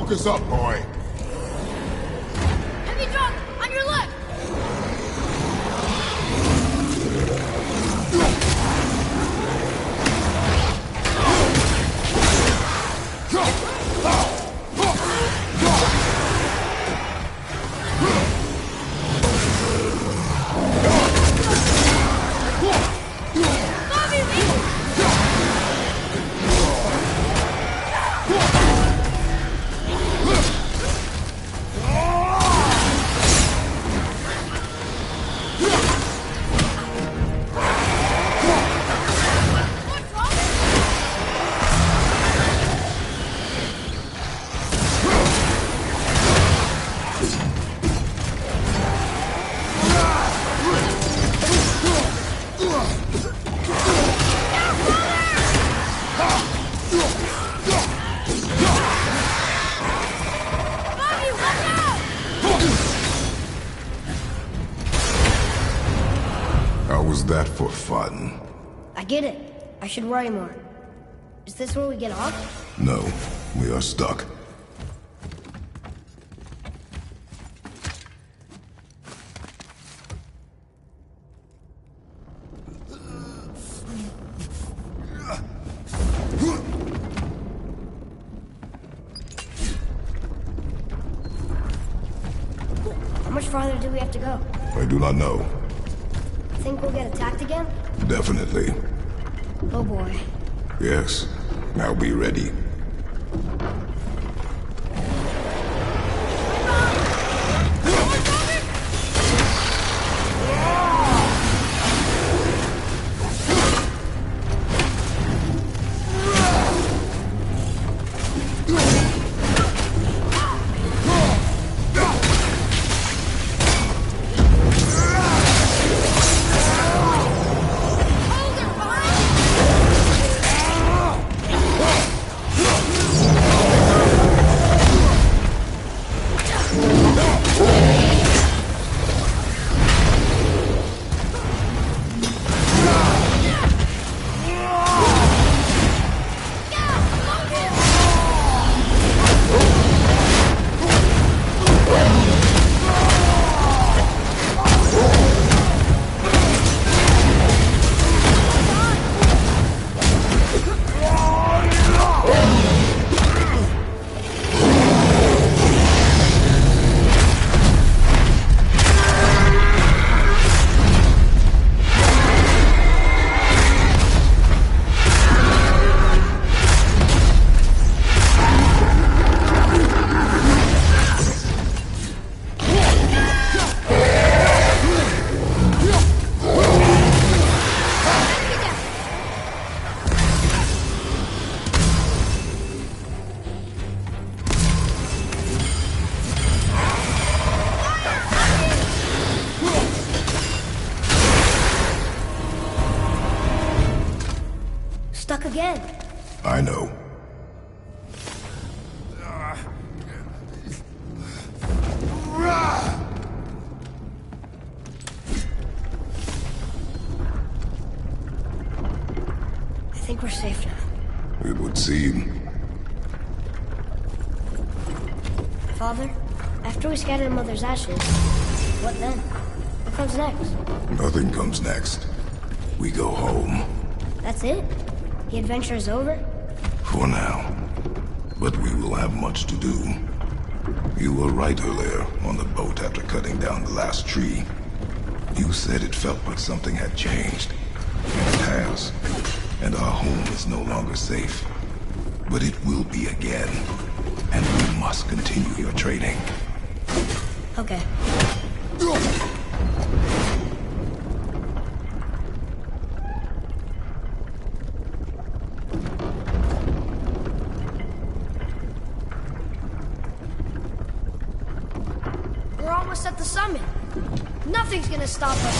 Focus up, boy. Heavy drop! On your left! That for fun? I get it. I should worry more. Is this where we get off? No, we are stuck. How much farther do we have to go? I do not know. Think we'll get attacked again? Definitely. Oh boy. Yes. Now be ready. Stuck again. I know. I think we're safe now. It would seem. Father, after we scatter Mother's ashes, what then? What comes next? Nothing comes next. We go home. That's it? The adventure is over? For now. But we will have much to do. You were right earlier on the boat after cutting down the last tree. You said it felt like something had changed. And it has. And our home is no longer safe. But it will be again. And we must continue your training. Okay. We're almost at the summit. Nothing's gonna stop us.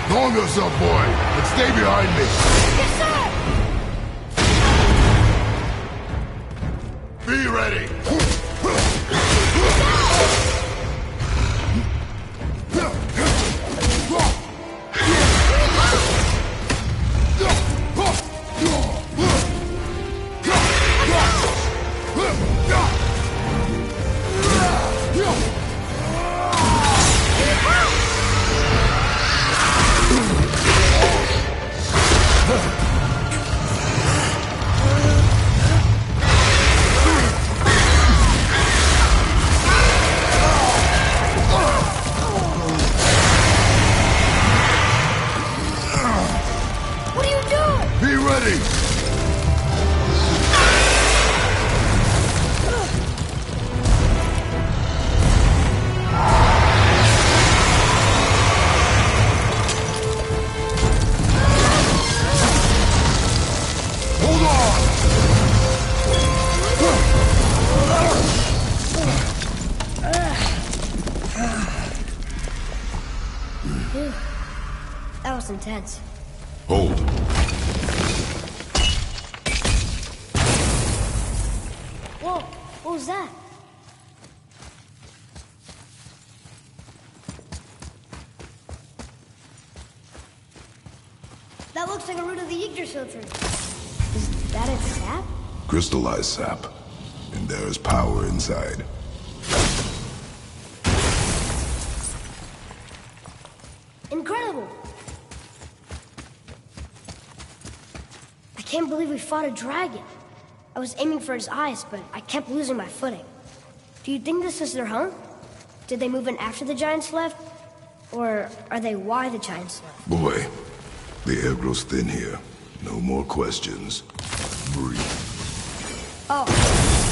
Calm yourself, boy, and stay behind me. Yes, sir! Be ready. Phew. That was intense. Hold. Whoa, what was that? That looks like a root of the Yggdrasil tree. Is that its sap? Crystallized sap. And there is power inside. Incredible! I can't believe we fought a dragon. I was aiming for his eyes, but I kept losing my footing. Do you think this is their home? Did they move in after the giants left? Or are they why the giants left? Boy, the air grows thin here. No more questions. Breathe. Oh,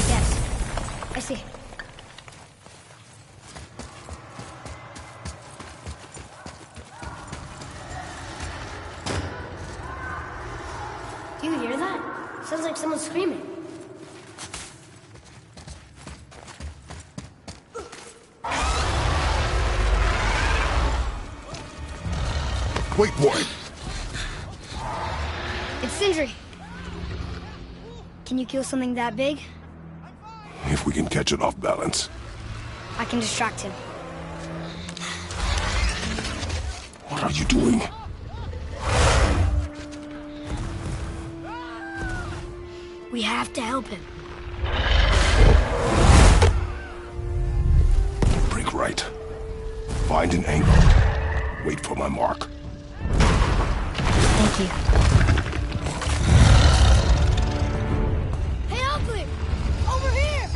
yes. I see. Do you hear that? Sounds like someone screaming. Wait, boy. It's Sindri. Can you kill something that big? If we can catch it off balance. I can distract him. What are you doing? We have to help him. Break right. Find an angle. Wait for my mark. Thank you. Hey, Ugly! Over here!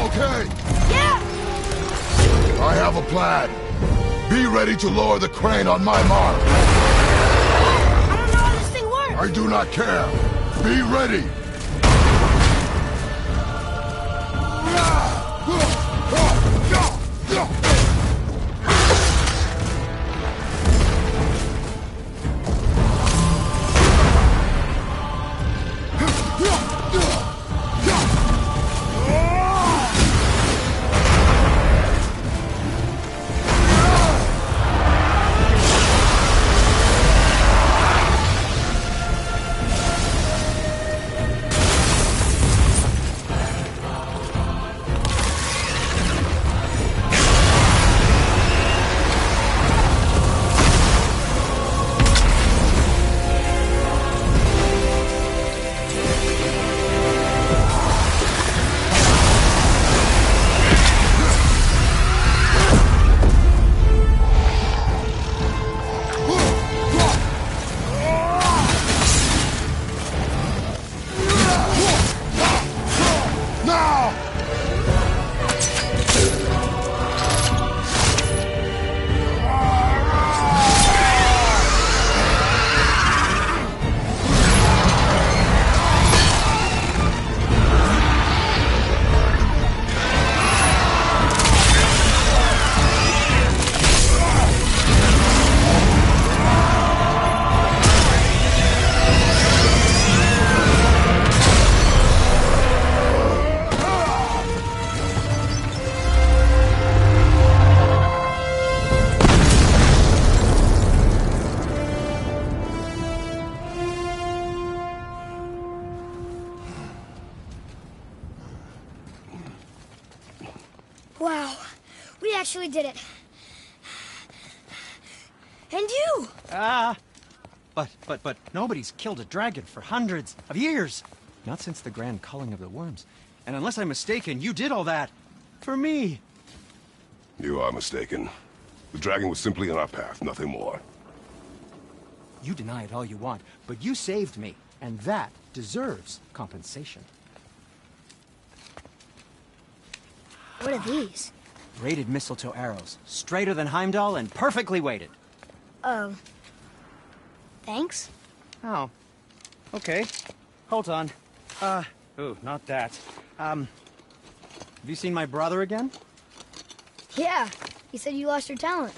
okay? Yeah! I have a plan. Be ready to lower the crane on my mark. I don't know how this thing works! I do not care. Be ready. Wow, we actually did it. And you! But nobody's killed a dragon for hundreds of years. Not since the grand culling of the worms. And unless I'm mistaken, you did all that for me. You are mistaken. The dragon was simply in our path, nothing more. You deny it all you want, but you saved me, and that deserves compensation. What are these? Braided mistletoe arrows, straighter than Heimdall and perfectly weighted. Oh. Thanks? Oh. Okay. Hold on. Ooh, not that. Have you seen my brother again? Yeah, he said you lost your talent.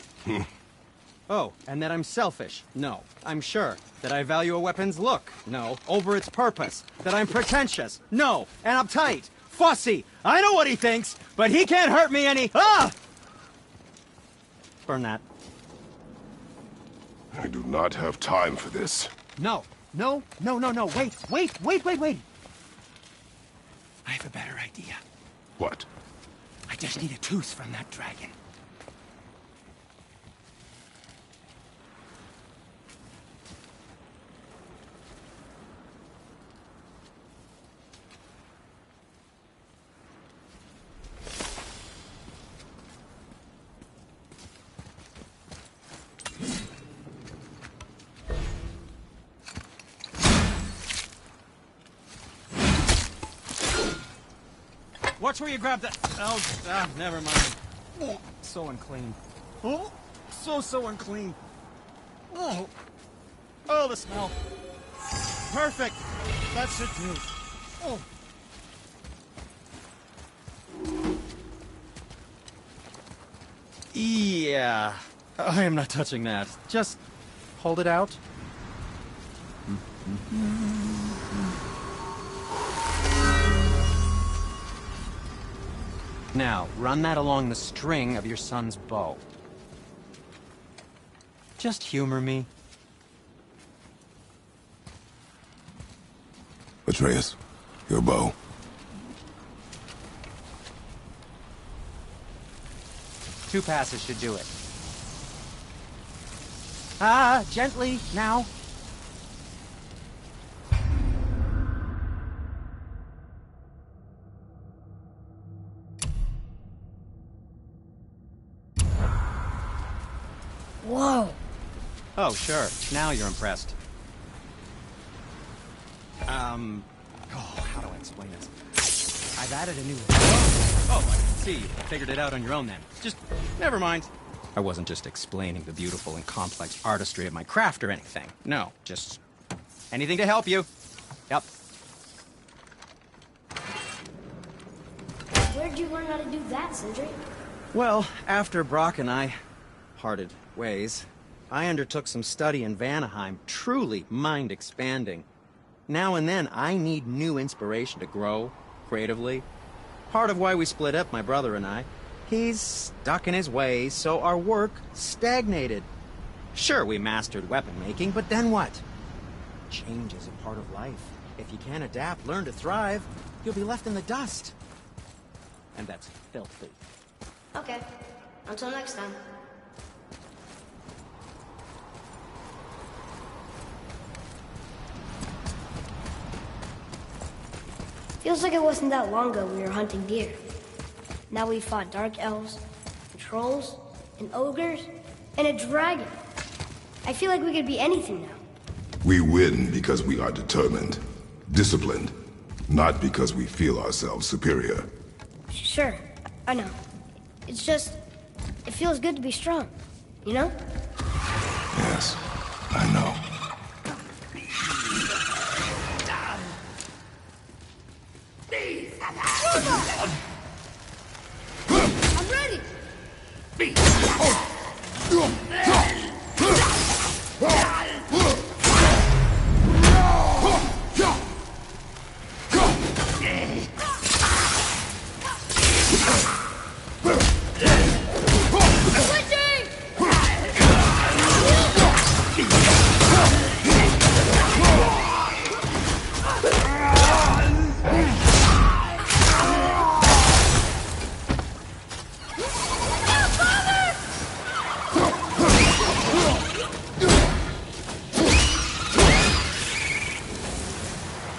Oh, and that I'm selfish? No, I'm sure. That I value a weapon's look? No. Over its purpose? That I'm pretentious? No. And uptight? Fussy? I know what he thinks, but he can't hurt me any— Ah! Burn that. I do not have time for this. No. No. Wait. I have a better idea. What? I just need a tooth from that dragon. Watch where you grab that. Oh, never mind. Oh, so unclean. Oh, so unclean. Oh, the smell. Perfect. That should do. Oh. Yeah. I am not touching that. Just hold it out. Now, run that along the string of your son's bow. Just humor me. Atreus, your bow. Two passes should do it. Gently, now. Whoa. Oh, sure. Now you're impressed. How do I explain this? I've I've added a new... Oh, I see. You figured it out on your own then. Just, never mind. I wasn't just explaining the beautiful and complex artistry of my craft or anything. No, just anything to help you. Yep. Where'd you learn how to do that, Sindri? Well, after Brock and I parted ways, I undertook some study in Vanaheim, truly mind-expanding. Now and then, I need new inspiration to grow creatively. Part of why we split up, my brother and I. He's stuck in his ways, so our work stagnated. Sure, we mastered weapon making, but then what? Change is a part of life. If you can't adapt, learn to thrive, you'll be left in the dust. And that's filthy. Okay. Until next time. Feels like it wasn't that long ago we were hunting deer. Now we fought dark elves, and trolls, and ogres, and a dragon. I feel like we could be anything now. We win because we are determined, disciplined, not because we feel ourselves superior. Sure, I know. It's just, it feels good to be strong, you know? Yes, I know. I'm ready!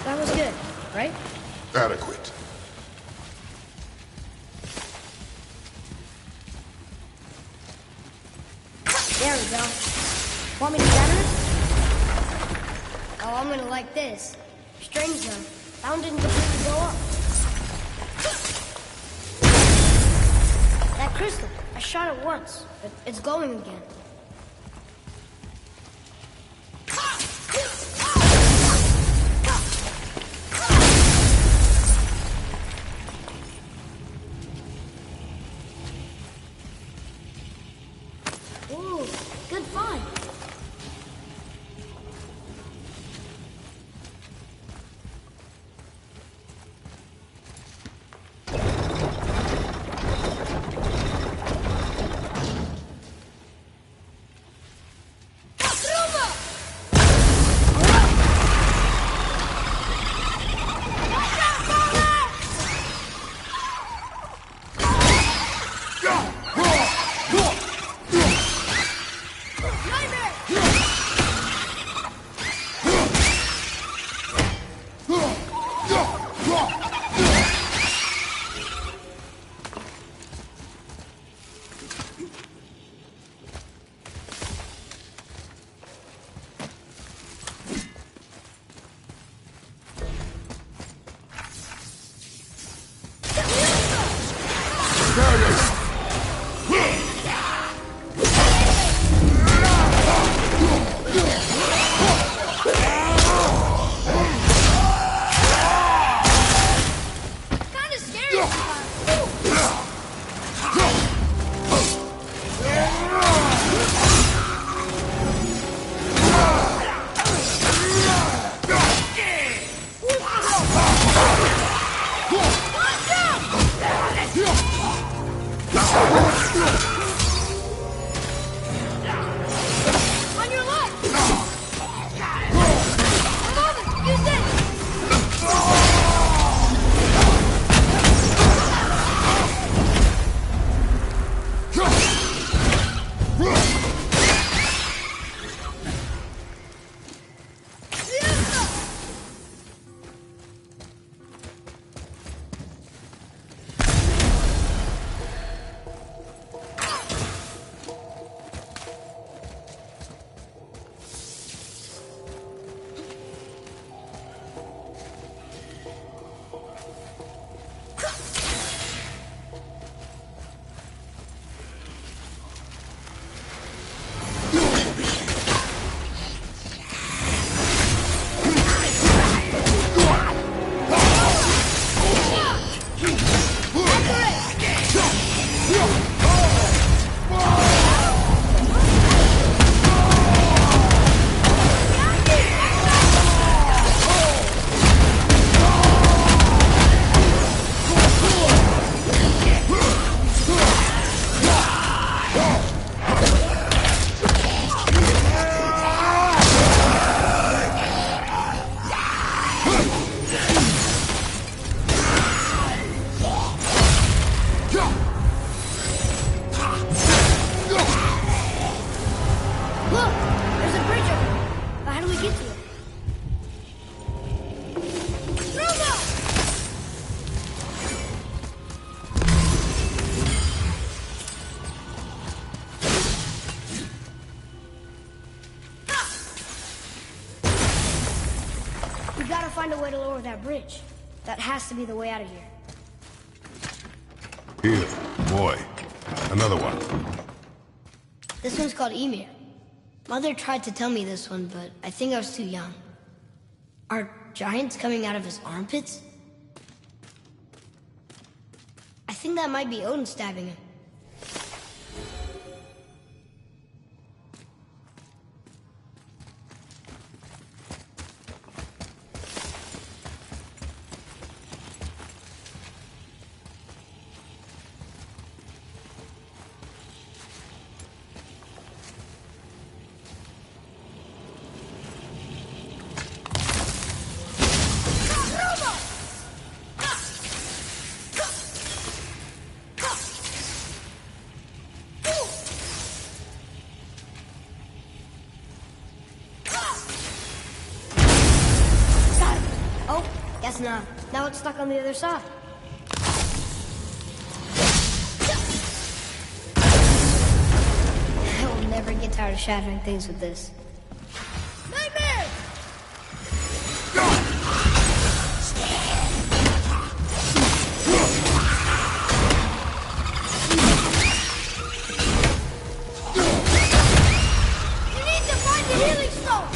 That was good, right? Adequate. There we go. Want me to gather it? Oh, I'm gonna like this. Strange though. Sound didn't completely go up. That crystal, I shot it once, but it's glowing again. Ooh, good find. find a way to lower that bridge. That has to be the way out of here. Here, boy. Another one. This one's called Emir. Mother tried to tell me this one, but I think I was too young. Are giants coming out of his armpits? I think that might be Odin stabbing him. Guess not. Now it's stuck on the other side. I will never get tired of shattering things with this. Nightmare! You need to find the healing stone!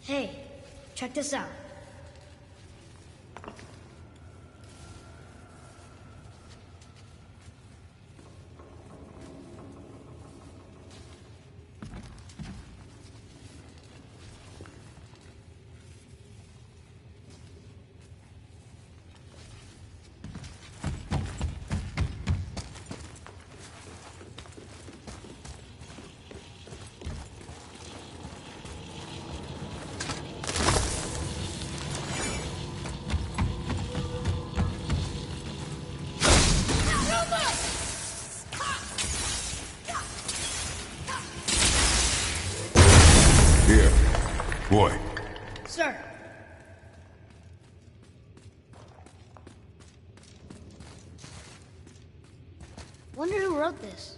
Hey, check this out. Here, boy. Sir. Wonder who wrote this.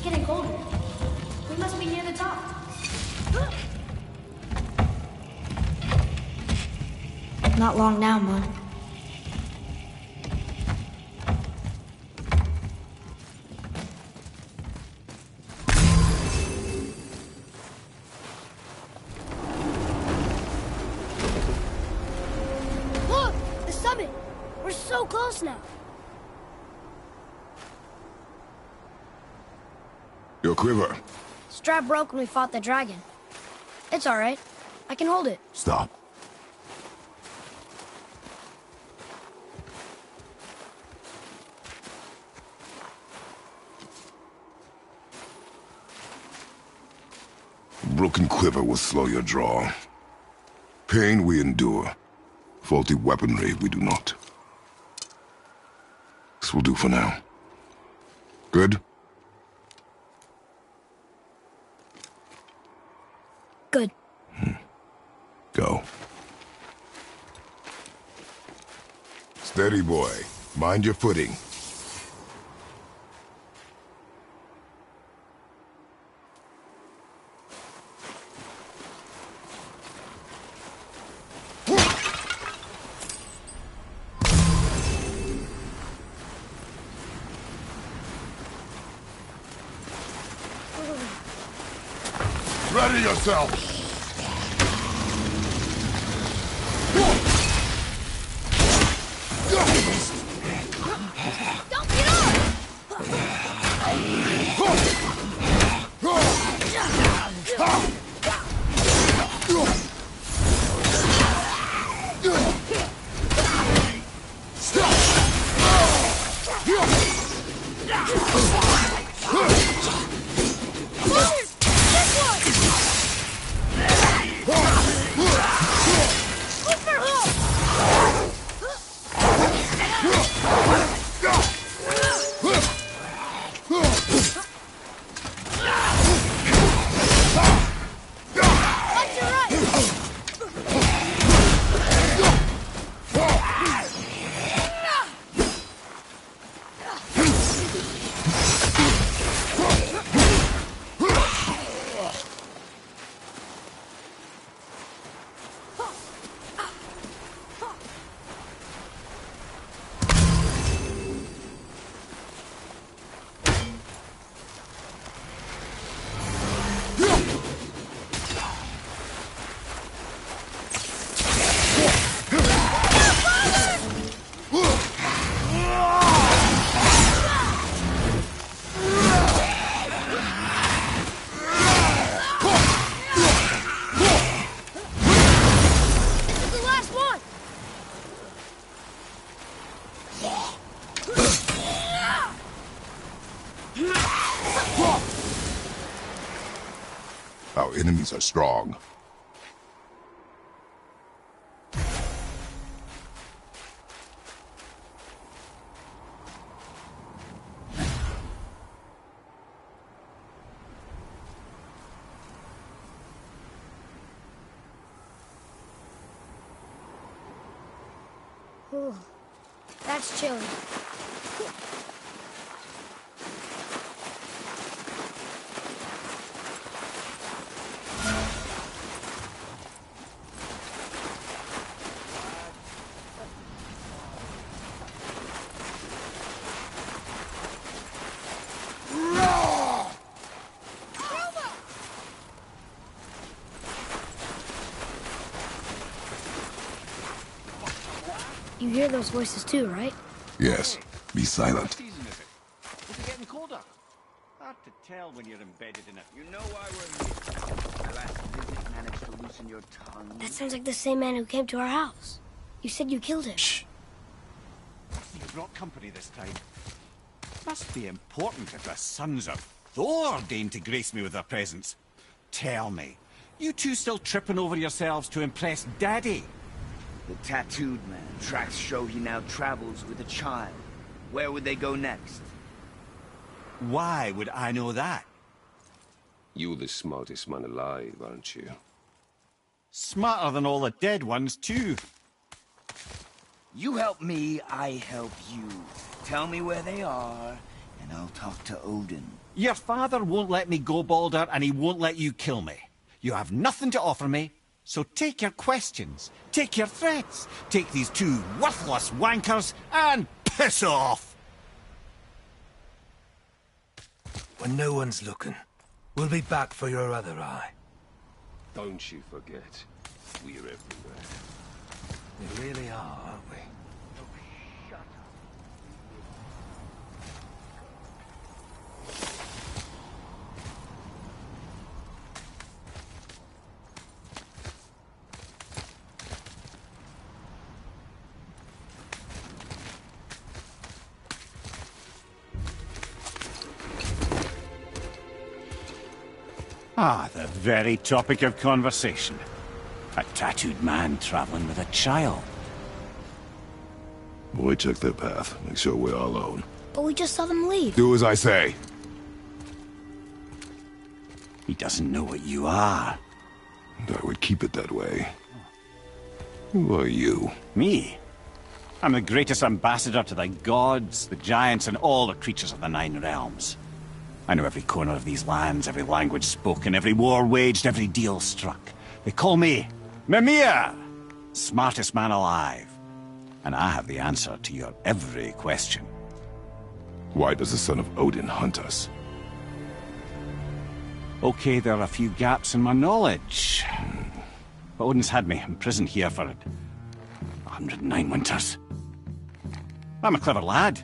getting colder. We must be near the top. Not long now, Mom. Look! The summit! We're so close now. Your quiver. Strap broke when we fought the dragon. It's all right. I can hold it. Stop. Broken quiver will slow your draw. Pain we endure. Faulty weaponry we do not. This will do for now. Good? Good. Go. Steady, boy. Mind your footing. Ready yourself! Don't get Our enemies are strong. Ooh, that's chilly. You hear those voices too, right? Yes. Be silent. Season is it? Is it getting colder? Hard to tell when you're embedded in it. You know why we're here. My last visit managed to loosen your tongue. That sounds like the same man who came to our house. You said you killed him. Shh. You brought company this time. Must be important if the sons of Thor deign to grace me with their presence. Tell me, you two still tripping over yourselves to impress Daddy? The tattooed man. Tracks show he now travels with a child. Where would they go next? Why would I know that? You're the smartest man alive, aren't you? Smarter than all the dead ones, too. You help me, I help you. Tell me where they are, and I'll talk to Odin. Your father won't let me go, Balder, and he won't let you kill me. You have nothing to offer me, so take your questions, take your threats, take these two worthless wankers, and piss off! When no one's looking, we'll be back for your other eye. Don't you forget, we're everywhere. We really are, aren't we? Ah, the very topic of conversation. A tattooed man traveling with a child. Boy, check their path. Make sure we're all alone. But we just saw them leave. Do as I say. He doesn't know what you are. And I would keep it that way. Who are you? Me? I'm the greatest ambassador to the gods, the giants, and all the creatures of the Nine Realms. I know every corner of these lands, every language spoken, every war waged, every deal struck. They call me Mimir, smartest man alive. And I have the answer to your every question. Why does the son of Odin hunt us? Okay, there are a few gaps in my knowledge. But Odin's had me imprisoned here for 109 winters. I'm a clever lad.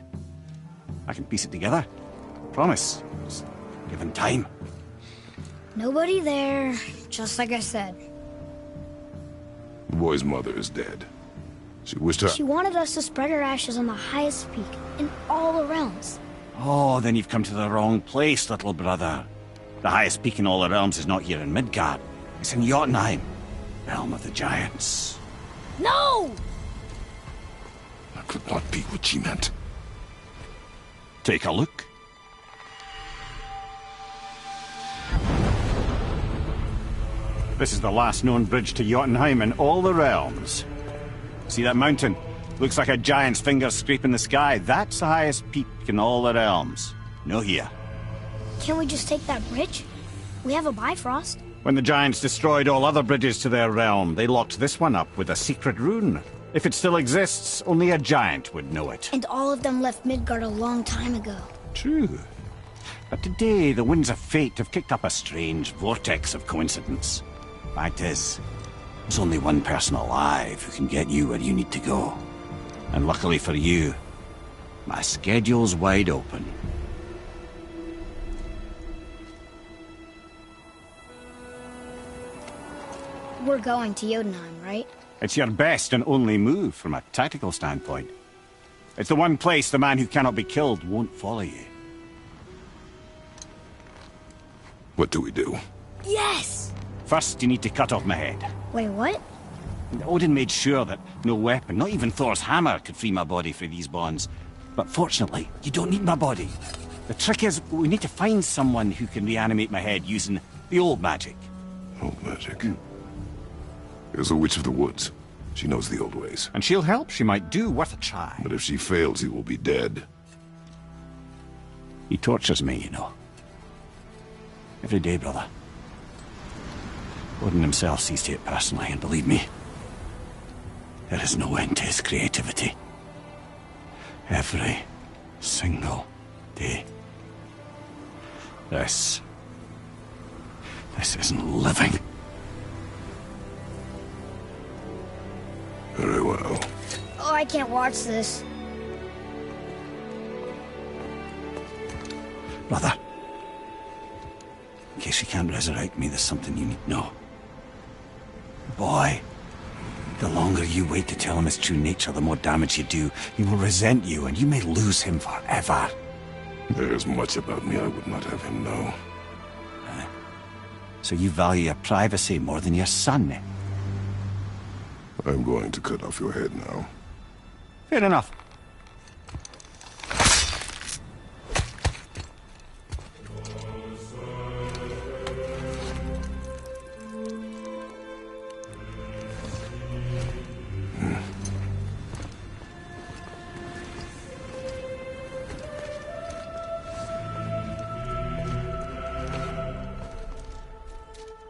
I can piece it together. Promise. Just given time. Nobody there, just like I said. The boy's mother is dead. She wished her... She wanted us to spread her ashes on the highest peak in all the realms. Oh, then you've come to the wrong place, little brother. The highest peak in all the realms is not here in Midgard. It's in Jotunheim, realm of the giants. No! That could not be what she meant. Take a look. This is the last known bridge to Jotunheim in all the realms. See that mountain? Looks like a giant's finger scraping the sky. That's the highest peak in all the realms. No here. Can't we just take that bridge? We have a Bifrost. When the giants destroyed all other bridges to their realm, they locked this one up with a secret rune. If it still exists, only a giant would know it. And all of them left Midgard a long time ago. True. But today, the winds of fate have kicked up a strange vortex of coincidence. Fact is, there's only one person alive who can get you where you need to go. And luckily for you, my schedule's wide open. We're going to Jotunheim, right? It's your best and only move from a tactical standpoint. It's the one place the man who cannot be killed won't follow you. What do we do? Yes! First, you need to cut off my head. Wait, what? Odin made sure that no weapon, not even Thor's hammer, could free my body from these bonds. But fortunately, you don't need my body. The trick is, we need to find someone who can reanimate my head using the old magic. Old magic. There's a witch of the woods. She knows the old ways. And she'll help. She might do. Worth a try. But if she fails, he will be dead. He tortures me, you know. Every day, brother. Odin himself sees to it personally, and believe me, there is no end to his creativity. Every single day. This isn't living. Very well. Oh, I can't watch this. Brother, in case you can't resurrect me, there's something you need to know. Boy, the longer you wait to tell him his true nature, the more damage you do. He will resent you, and you may lose him forever. There's much about me I would not have him know. So you value your privacy more than your son, eh? I'm going to cut off your head now. Fair enough.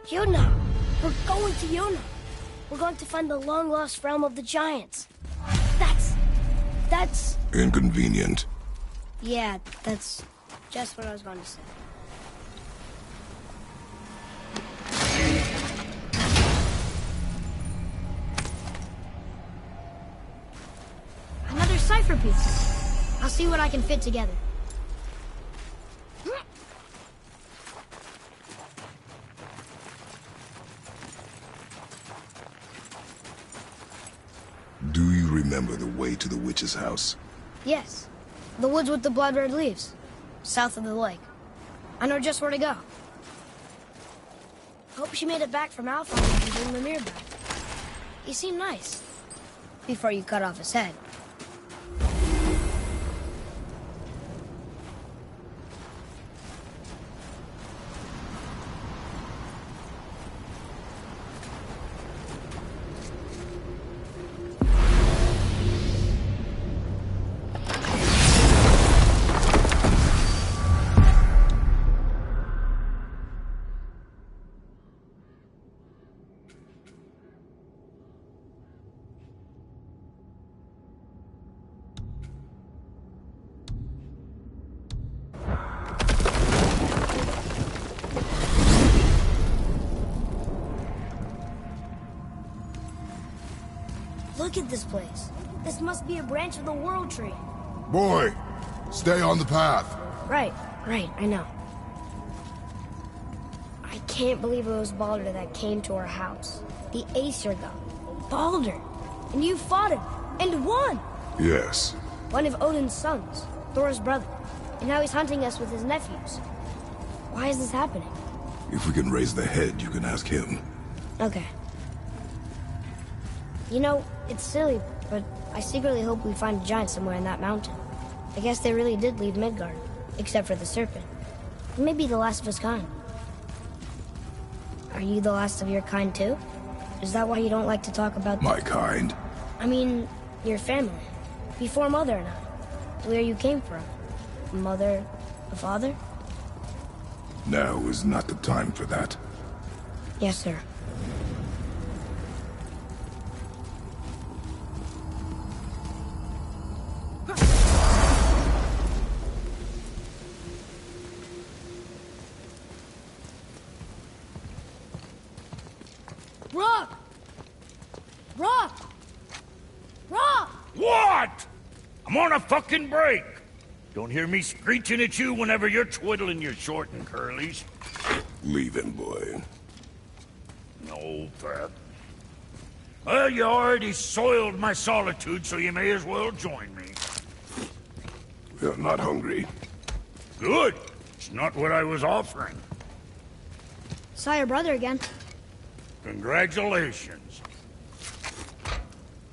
Yuna! We're going to Yuna! We're going to find the long-lost realm of the giants. That's... Inconvenient. Yeah, that's just what I was going to say. Another cipher piece. I'll see what I can fit together. Do you remember the way to the witch's house? Yes. The woods with the blood-red leaves. South of the lake. I know just where to go. Hope she made it back from Alpha and bring the mirror back. He seemed nice. Before you cut off his head. Look at this place. This must be a branch of the World Tree. Boy, stay on the path. Right, I know. I can't believe it was Baldur that came to our house. The Aesir god. Baldur! And you fought him, and won! Yes. One of Odin's sons, Thor's brother. And now he's hunting us with his nephews. Why is this happening? If we can raise the head, you can ask him. Okay. You know, it's silly, but I secretly hope we find a giant somewhere in that mountain. I guess they really did leave Midgard, except for the serpent. Maybe the last of his kind. Are you the last of your kind too? Is that why you don't like to talk about... My kind? I mean, your family. Before Mother and I. Where you came from. A mother, a father? Now is not the time for that. Yes, sir. Rock! Rock! Rock! What? I'm on a fucking break. Don't hear me screeching at you whenever you're twiddling your short and curlies. Leave him, boy. No, Pat. Well, you already soiled my solitude, so you may as well join me. We're not hungry. Good. It's not what I was offering. Saw your brother again. Congratulations.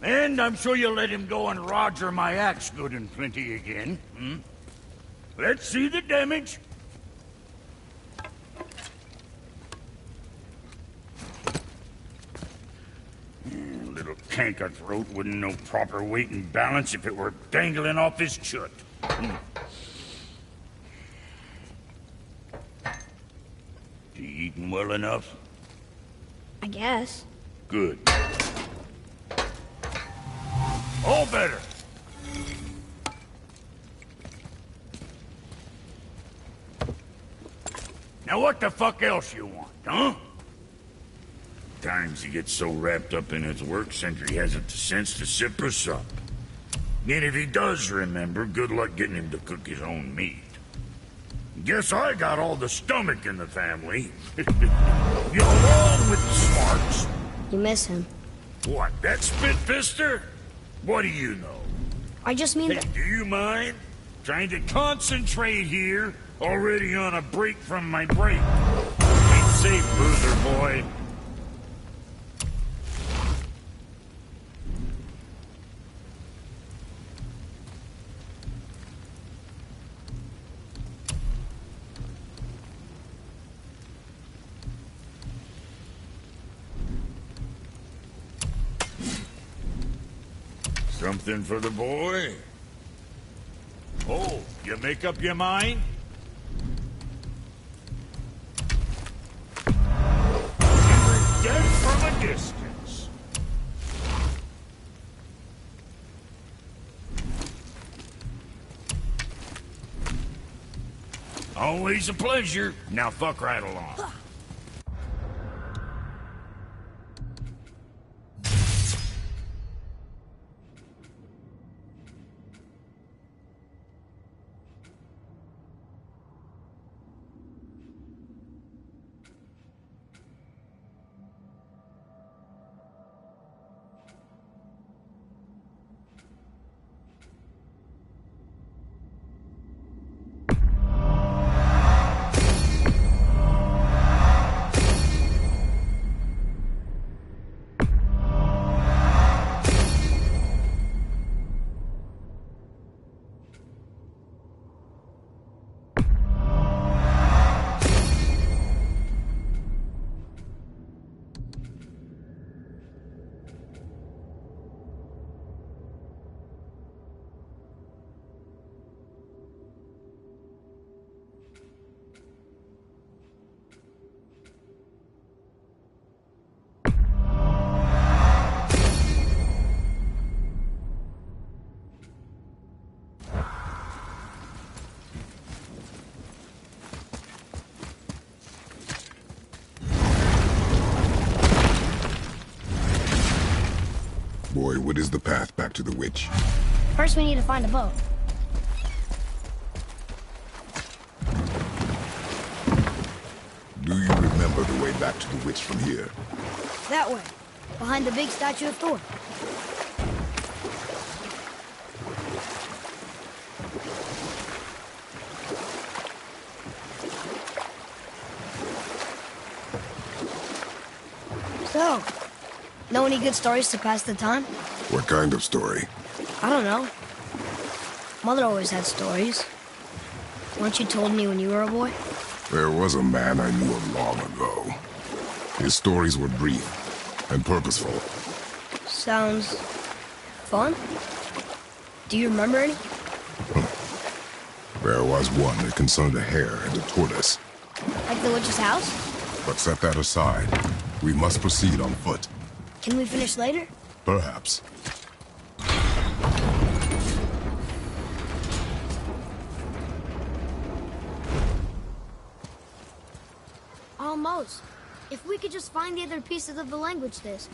And I'm sure you'll let him go and roger my axe good and plenty again, hmm? Let's see the damage. Little canker-throat wouldn't know proper weight and balance if it were dangling off his chut. You eating well enough? I guess. Good. All better. Now what the fuck else you want, huh? Times he gets so wrapped up in his work, Sentry hasn't the sense to sip or sup. And if he does remember, good luck getting him to cook his own meat. Guess I got all the stomach in the family. You're along with the smarts. You miss him. What, that spit-fister? What do you know? I just mean Hey, that... do you mind? Trying to concentrate here, already on a break from my break. Keep safe, loser boy. Something for the boy? Oh, you make up your mind? from a distance. Always a pleasure. Now fuck right along. Boy, what is the path back to the witch? First, we need to find a boat. Do you remember the way back to the witch from here? That way, behind the big statue of Thor. So, know any good stories to pass the time? What kind of story? I don't know. Mother always had stories. Weren't you told me when you were a boy? There was a man I knew of long ago. His stories were brief and purposeful. Sounds fun. Do you remember any? There was one that concerned a hare and a tortoise. Like the witch's house? But set that aside. We must proceed on foot. Can we finish later? Perhaps. Almost. If we could just find the other pieces of the language disc.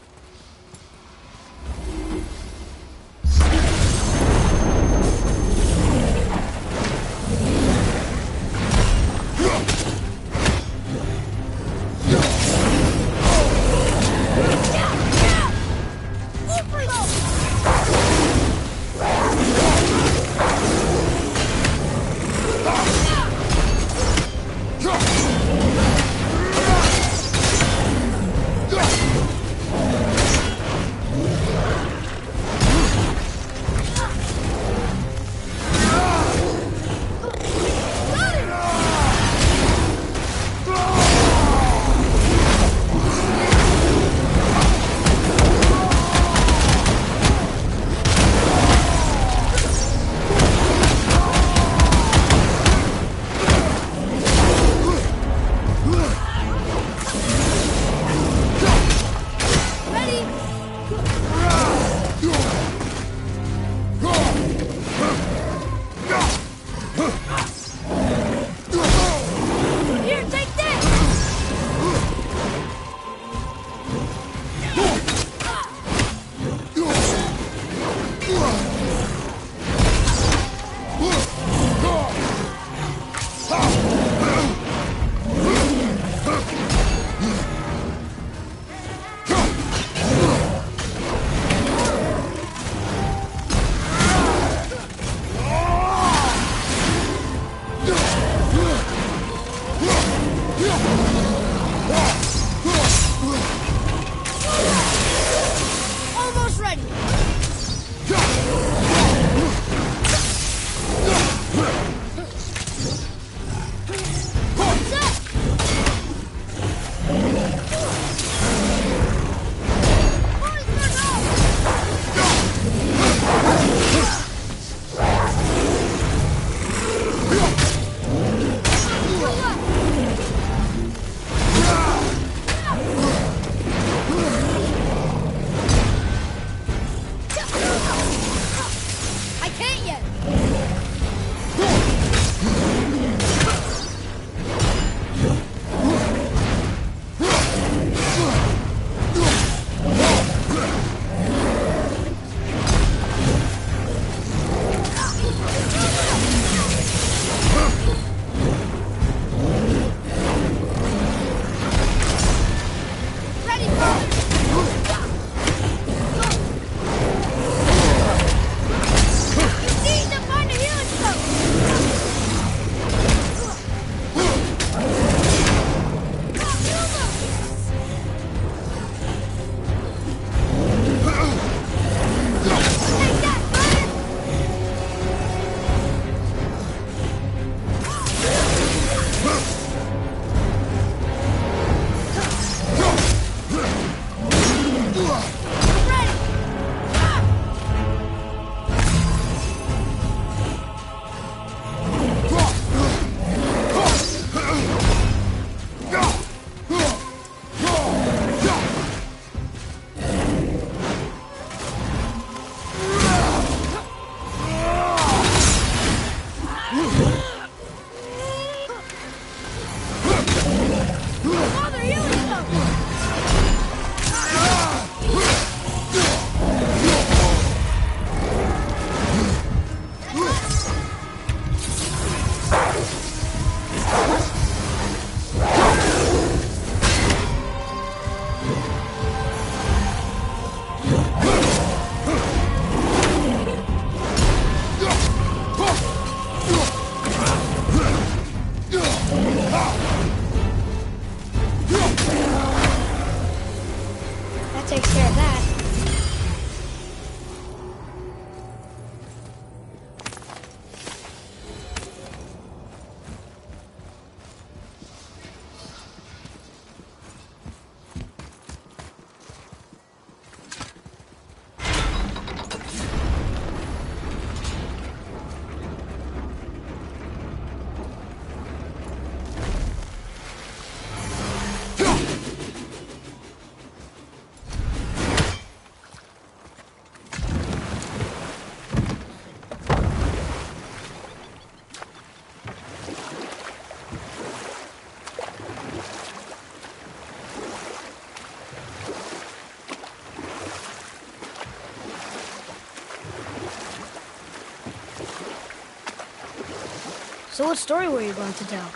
So what story were you going to tell?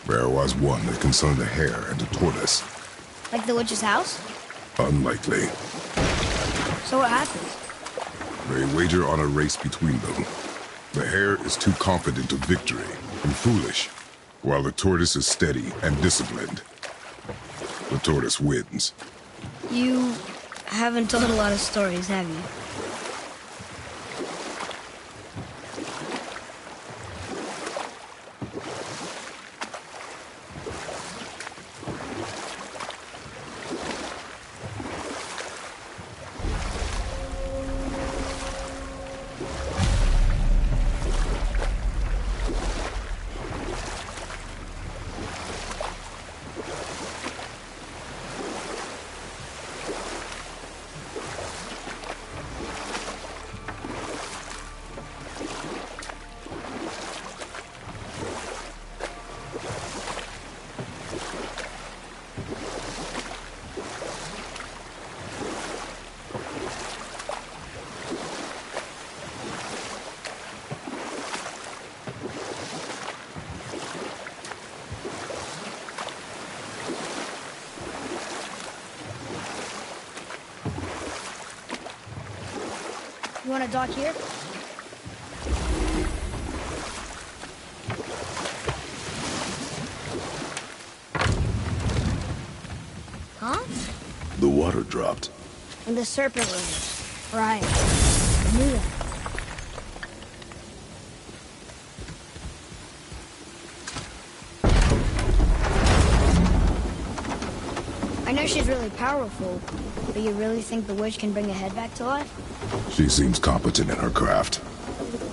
There was one that concerned a hare and a tortoise. Like the witch's house? Unlikely. So what happens? They wager on a race between them. The hare is too confident of victory and foolish, while the tortoise is steady and disciplined. The tortoise wins. You haven't told a lot of stories, have you? You want to dock here? Huh? The water dropped. And the serpent rose. Right. I knew that. I know she's really powerful, but you really think the witch can bring a head back to life? She seems competent in her craft,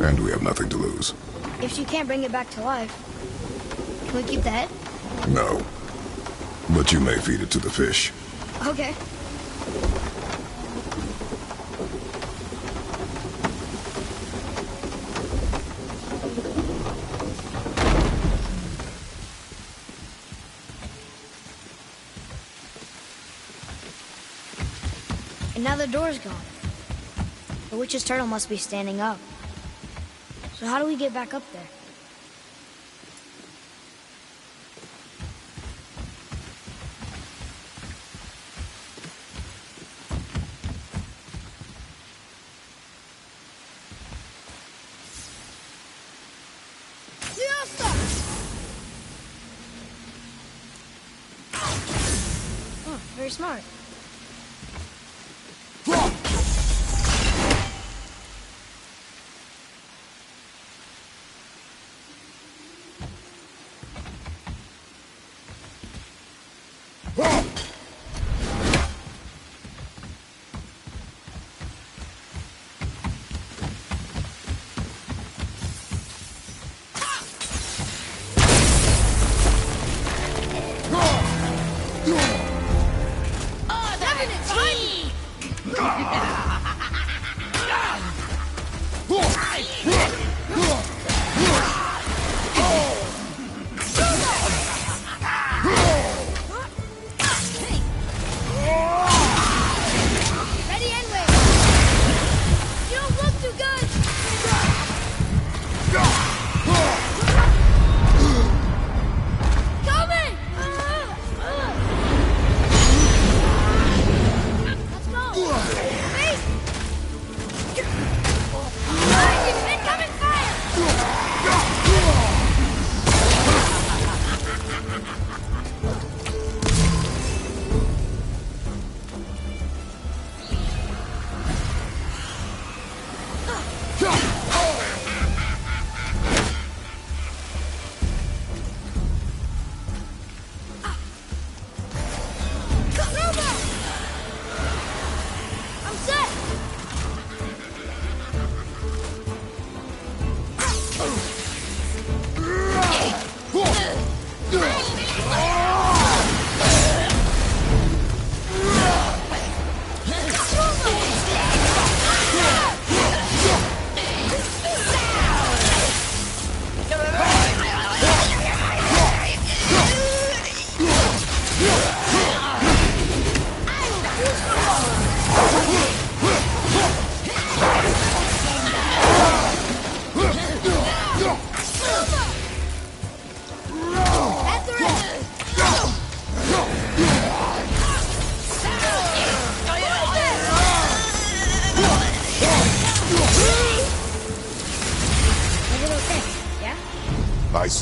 and we have nothing to lose. If she can't bring it back to life, can we keep the head? No. But you may feed it to the fish. Okay. And now the door's gone. The witch's turtle must be standing up. So how do we get back up there? Oh, very smart.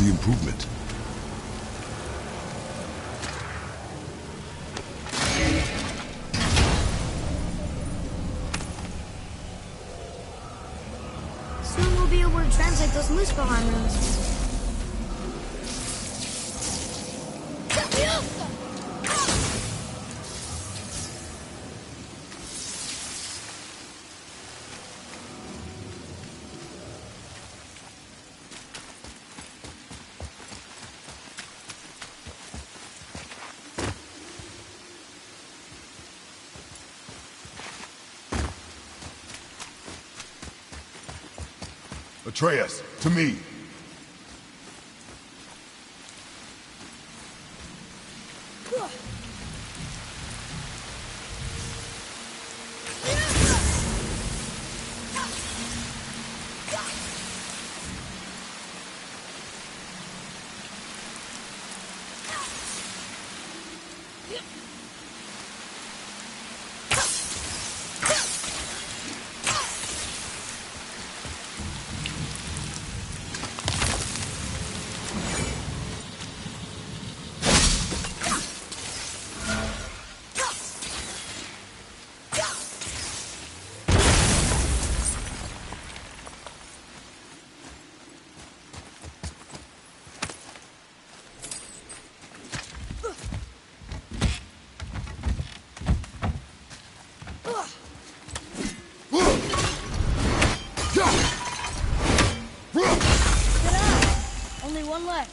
see improvement. Soon we'll be able to translate those Muspelheim runes. Atreus, to me. Only one left.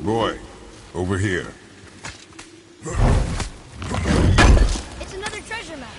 Boy, over here. It's another treasure map.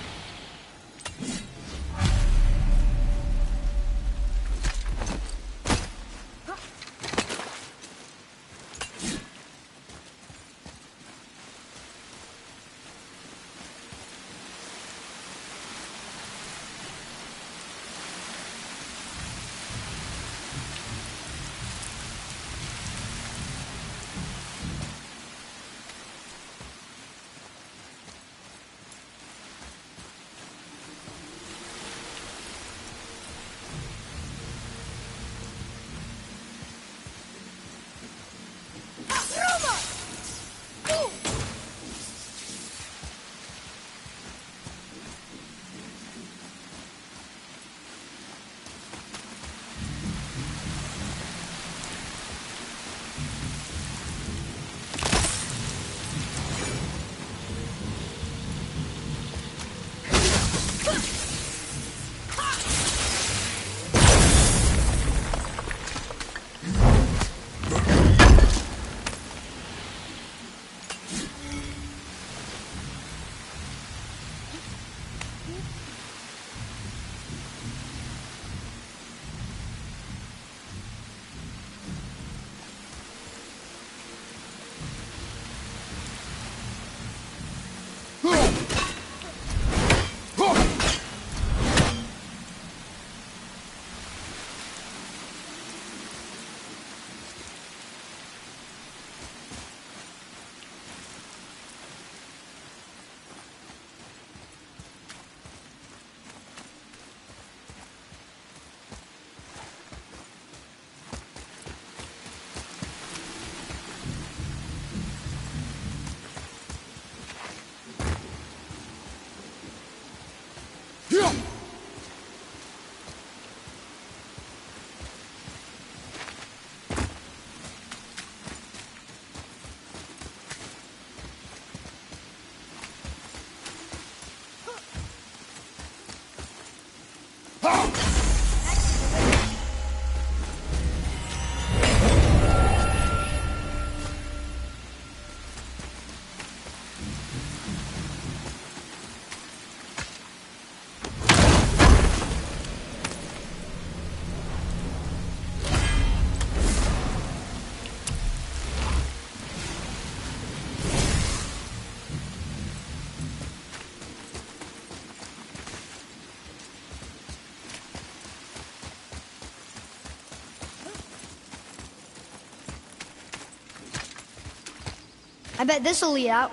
I bet this'll lead out.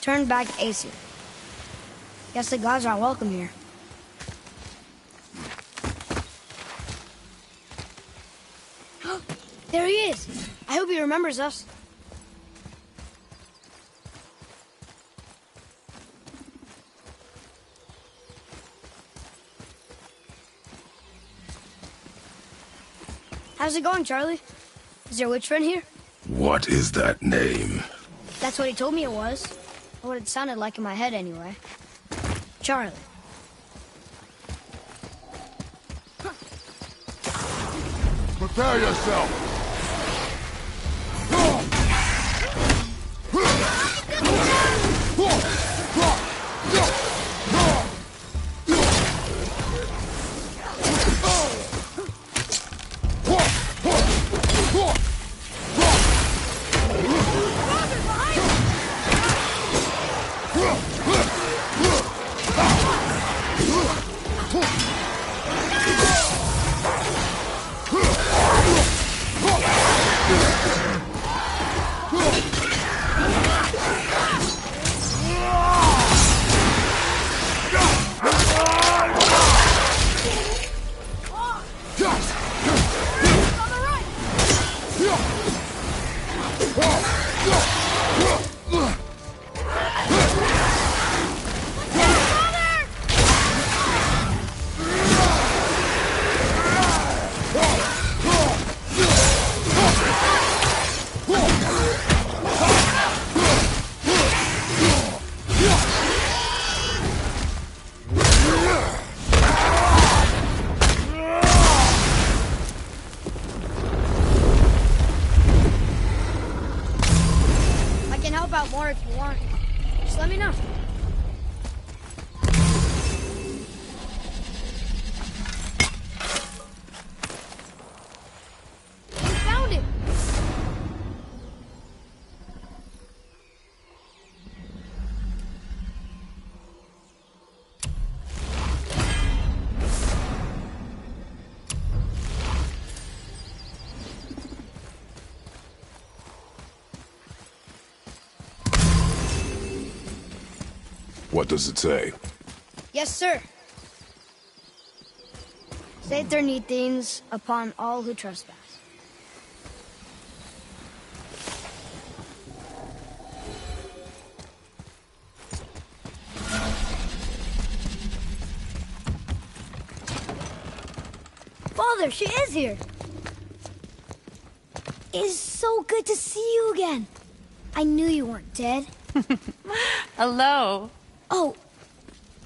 turned back AC. Guess the gods aren't welcome here. There he is! I hope he remembers us. How's it going, Charlie? Is your witch friend here? What is that name? That's what he told me it was. Or what it sounded like in my head, anyway. Charlie. Prepare yourself! More if you want. Just let me know. We found it! What does it say? Yes, sir. Save their needings upon all who trespass. Father, she is here. It is so good to see you again. I knew you weren't dead. Hello. Oh,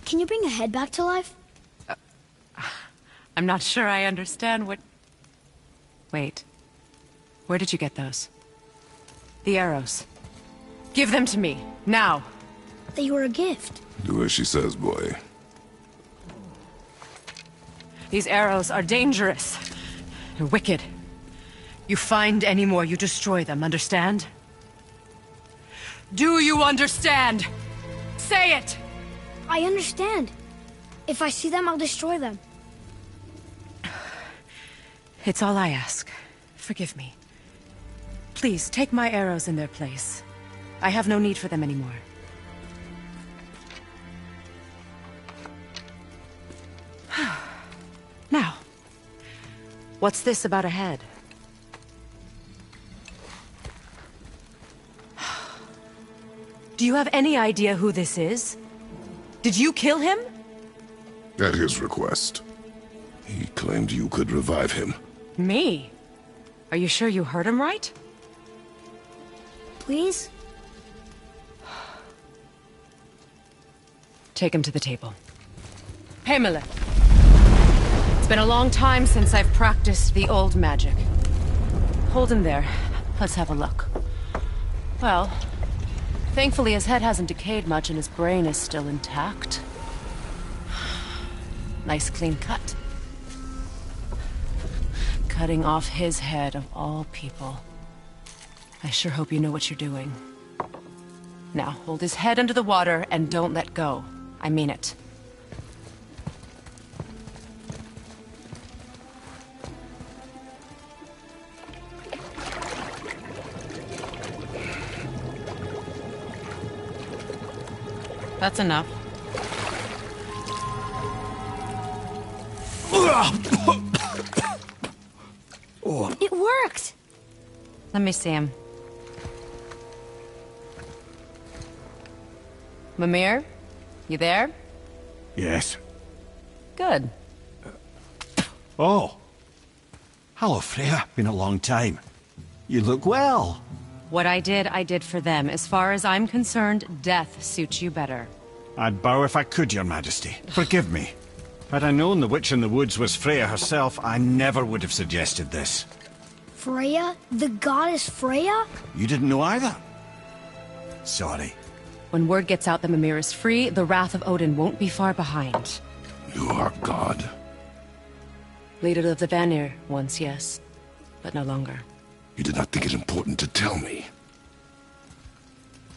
can you bring a head back to life? I'm not sure I understand what... Wait. Where did you get those? The arrows. Give them to me, now. They were a gift. Do as she says, boy. These arrows are dangerous. They're wicked. You find any more, you destroy them, understand? Do you understand? Say it! I understand. If I see them, I'll destroy them. It's all I ask. Forgive me. Please, take my arrows in their place. I have no need for them anymore. Now, what's this about a head? Do you have any idea who this is? Did you kill him? At his request. He claimed you could revive him. Me? Are you sure you heard him right? Please? Take him to the table. Pamela. It's been a long time since I've practiced the old magic. Hold him there. Let's have a look. Well, thankfully his head hasn't decayed much and his brain is still intact. Nice clean cut. Cutting off his head of all people. I sure hope you know what you're doing. Now, hold his head under the water and don't let go. I mean it. That's enough. It worked! Let me see him. Mimir? You there? Yes. Good. Oh. Hello, Freya. Been a long time. You look well. What I did for them. As far as I'm concerned, death suits you better. I'd bow if I could, Your Majesty. Forgive me. Had I known the witch in the woods was Freya herself, I never would have suggested this. Freya? The goddess Freya? You didn't know either? Sorry. When word gets out that Mimir is free, the wrath of Odin won't be far behind. You are God. Leader of the Vanir, once yes, but no longer. You did not think it important to tell me.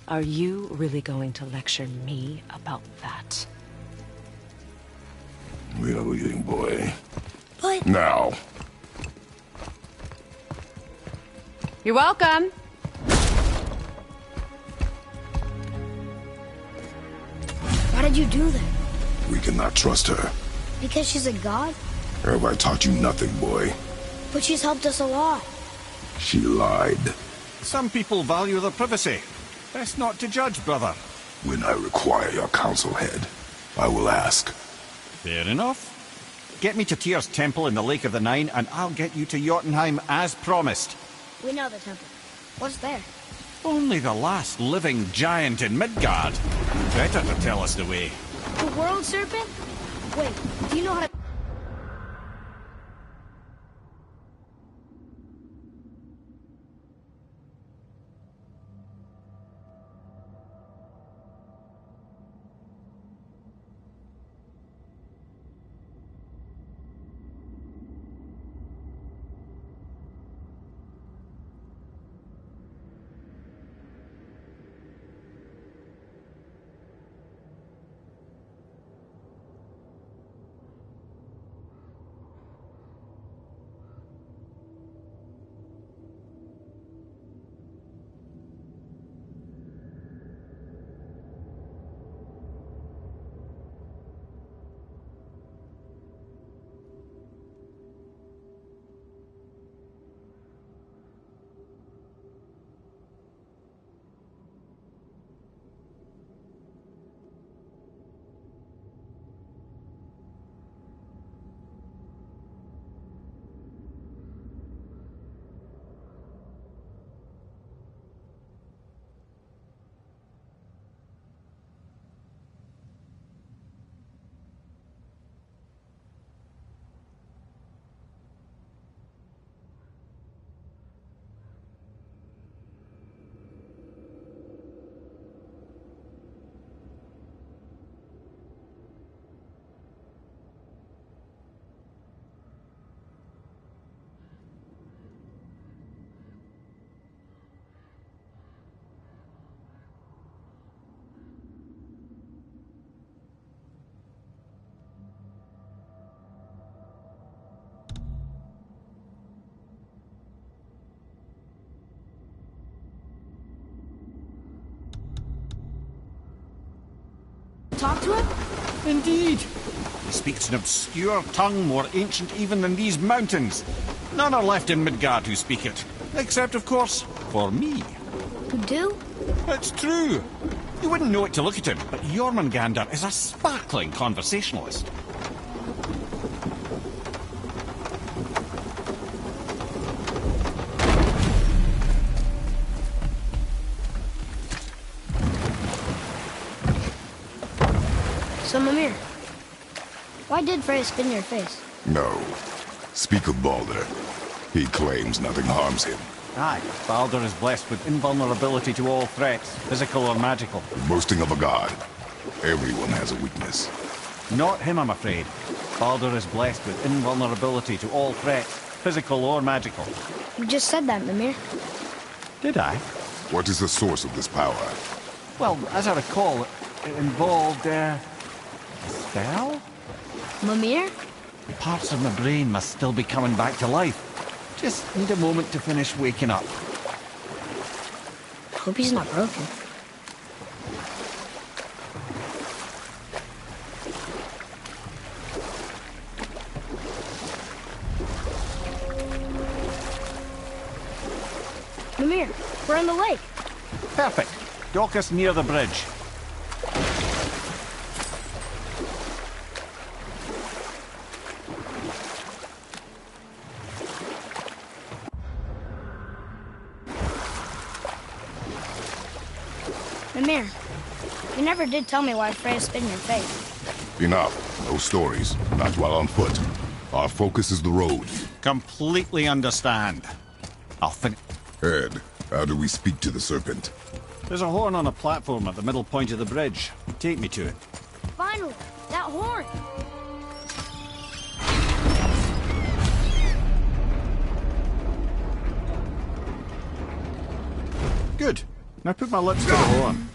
Are you really going to lecture me about that? We are leaving, boy. But... Now. You're welcome! Why did you do that? We cannot trust her. Because she's a god? Have I taught you nothing, boy? But she's helped us a lot. She lied. Some people value their privacy. Best not to judge, brother. When I require your council head, I will ask. Fair enough. Get me to Tyr's temple in the Lake of the Nine, and I'll get you to Jotunheim as promised. We know the temple. What's there? Only the last living giant in Midgard. Better to tell us the way. The world serpent? Wait, do you know how to... talk to him? Indeed. He speaks an obscure tongue more ancient even than these mountains. None are left in Midgard who speak it. Except, of course, for me. Who do? It's true. You wouldn't know it to look at him, but Jormungandr is a sparkling conversationalist. So, Mimir, why did Freya spin your face? No. Speak of Baldur. He claims nothing harms him. Aye, Baldur is blessed with invulnerability to all threats, physical or magical. Boasting of a god. Everyone has a weakness. Not him, I'm afraid. Baldur is blessed with invulnerability to all threats, physical or magical. You just said that, Mimir. Did I? What is the source of this power? Well, as I recall, it involved, a spell? Mimir? Parts of my brain must still be coming back to life. Just need a moment to finish waking up. Hope he's not broken. Mimir, we're on the lake. Perfect. Dock us near the bridge. Mimir, you never did tell me why Freya spit in your face. Enough. No stories. Not while on foot. Our focus is the road. Completely understand. I'll finish. Ed, how do we speak to the serpent? There's a horn on a platform at the middle point of the bridge. Take me to it. Finally, that horn! Good. Now put my lips to the horn.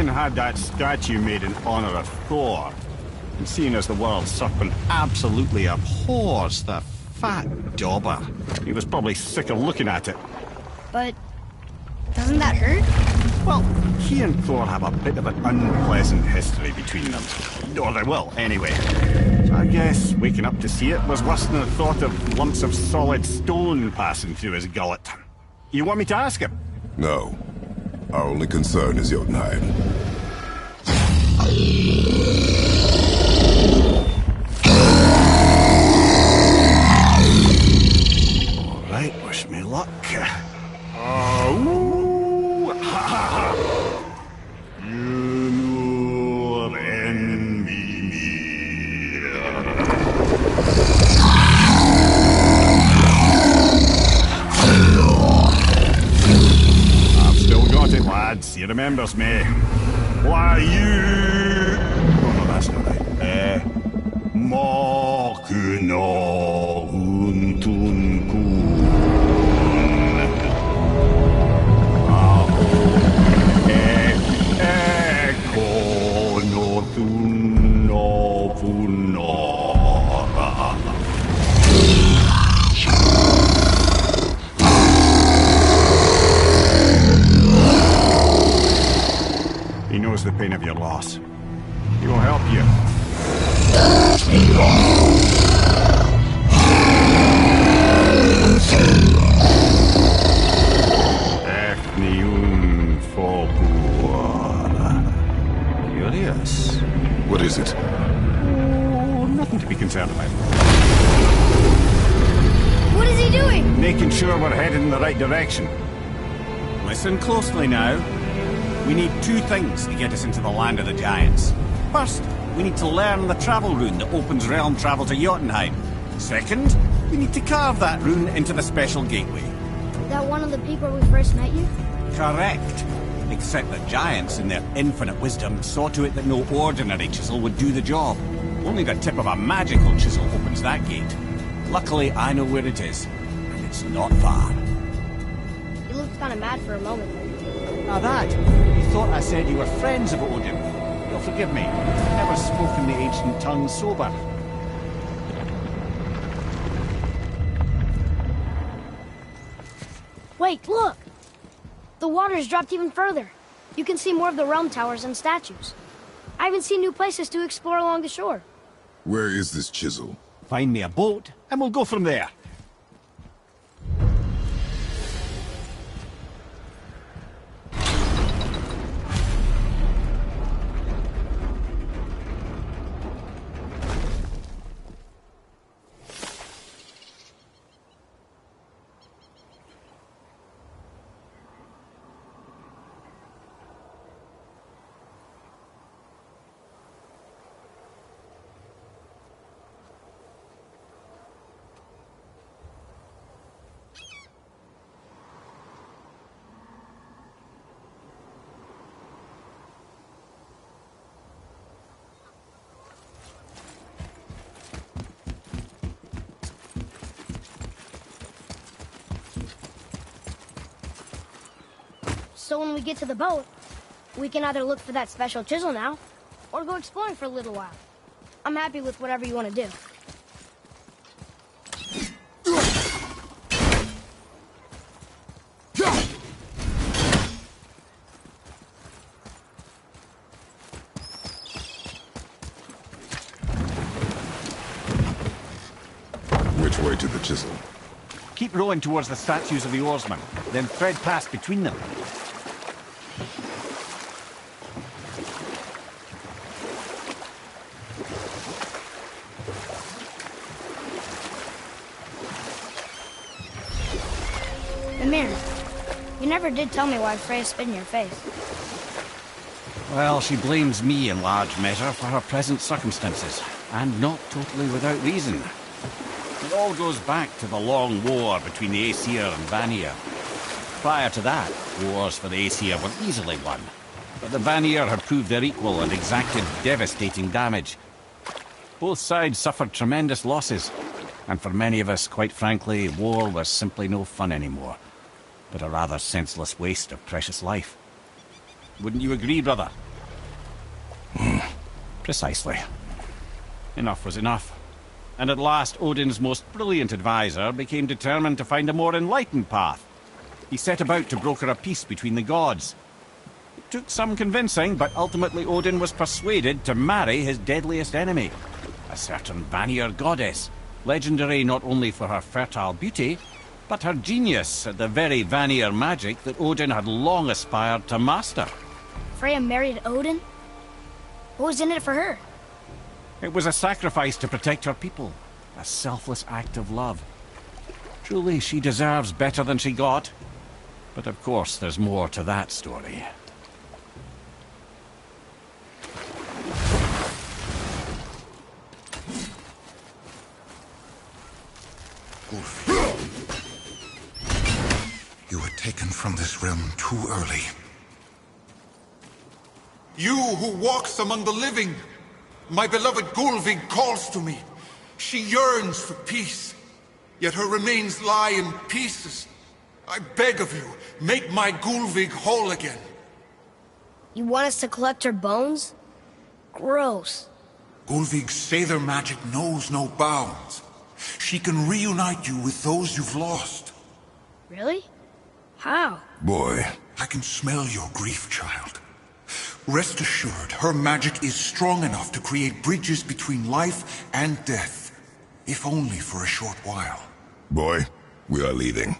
Had that statue made in honor of Thor. And seeing as the world's serpent absolutely abhors the fat dauber, he was probably sick of looking at it. But doesn't that hurt? Well, he and Thor have a bit of an unpleasant history between them. Or they will, anyway. So I guess waking up to see it was worse than the thought of lumps of solid stone passing through his gullet. You want me to ask him? No. Our only concern is Jotunheim. Alright, wish me luck. Ooh, ha ha ha. You know envy me. I've still got it, lads. He remembers me. Why, you... Oh, no, that's not right. Mokuno Untunkun. Eko no Tunno Funora. He knows the pain of your loss. He will help you. Curious. What is it? Oh, nothing to be concerned about. What is he doing? Making sure we're headed in the right direction. Listen closely now. We need two things to get us into the land of the giants. First, we need to learn the travel rune that opens realm travel to Jotunheim. Second, we need to carve that rune into the special gateway. Is that one of the peak where we first met you? Correct. Except that giants, in their infinite wisdom, saw to it that no ordinary chisel would do the job. Only the tip of a magical chisel opens that gate. Luckily, I know where it is, and it's not far. You looked kind of mad for a moment. Now that, you thought I said you were friends of Odin. You'll forgive me. I've never spoken the ancient tongue sober. Wait, look! The water's dropped even further. You can see more of the realm towers and statues. I even see new places to explore along the shore. Where is this chisel? Find me a boat, and we'll go from there. So when we get to the boat, we can either look for that special chisel now, or go exploring for a little while. I'm happy with whatever you want to do. Which way to the chisel? Keep rowing towards the statues of the oarsmen, then thread past between them. Amir, you never did tell me why Freya spit in your face. Well, she blames me in large measure for her present circumstances, and not totally without reason. It all goes back to the long war between the Aesir and Vanir. Prior to that, wars for the Aesir were easily won, but the Vanir had proved their equal and exacted devastating damage. Both sides suffered tremendous losses, and for many of us, quite frankly, war was simply no fun anymore, but a rather senseless waste of precious life. Wouldn't you agree, brother? Precisely. Enough was enough. And at last, Odin's most brilliant advisor became determined to find a more enlightened path. He set about to broker a peace between the gods. It took some convincing, but ultimately Odin was persuaded to marry his deadliest enemy, a certain Vanir goddess, legendary not only for her fertile beauty, but her genius at the very Vanir magic that Odin had long aspired to master. Freya married Odin? What was in it for her? It was a sacrifice to protect her people, a selfless act of love. Truly, she deserves better than she got. But of course, there's more to that story. You were taken from this realm too early. You who walks among the living! My beloved Gulvig calls to me. She yearns for peace, yet her remains lie in pieces. I beg of you, make my Gulvig whole again. You want us to collect her bones? Gross. Gulvig's Seidr magic knows no bounds. She can reunite you with those you've lost. Really? How? Boy. I can smell your grief, child. Rest assured, her magic is strong enough to create bridges between life and death, if only for a short while. Boy, we are leaving.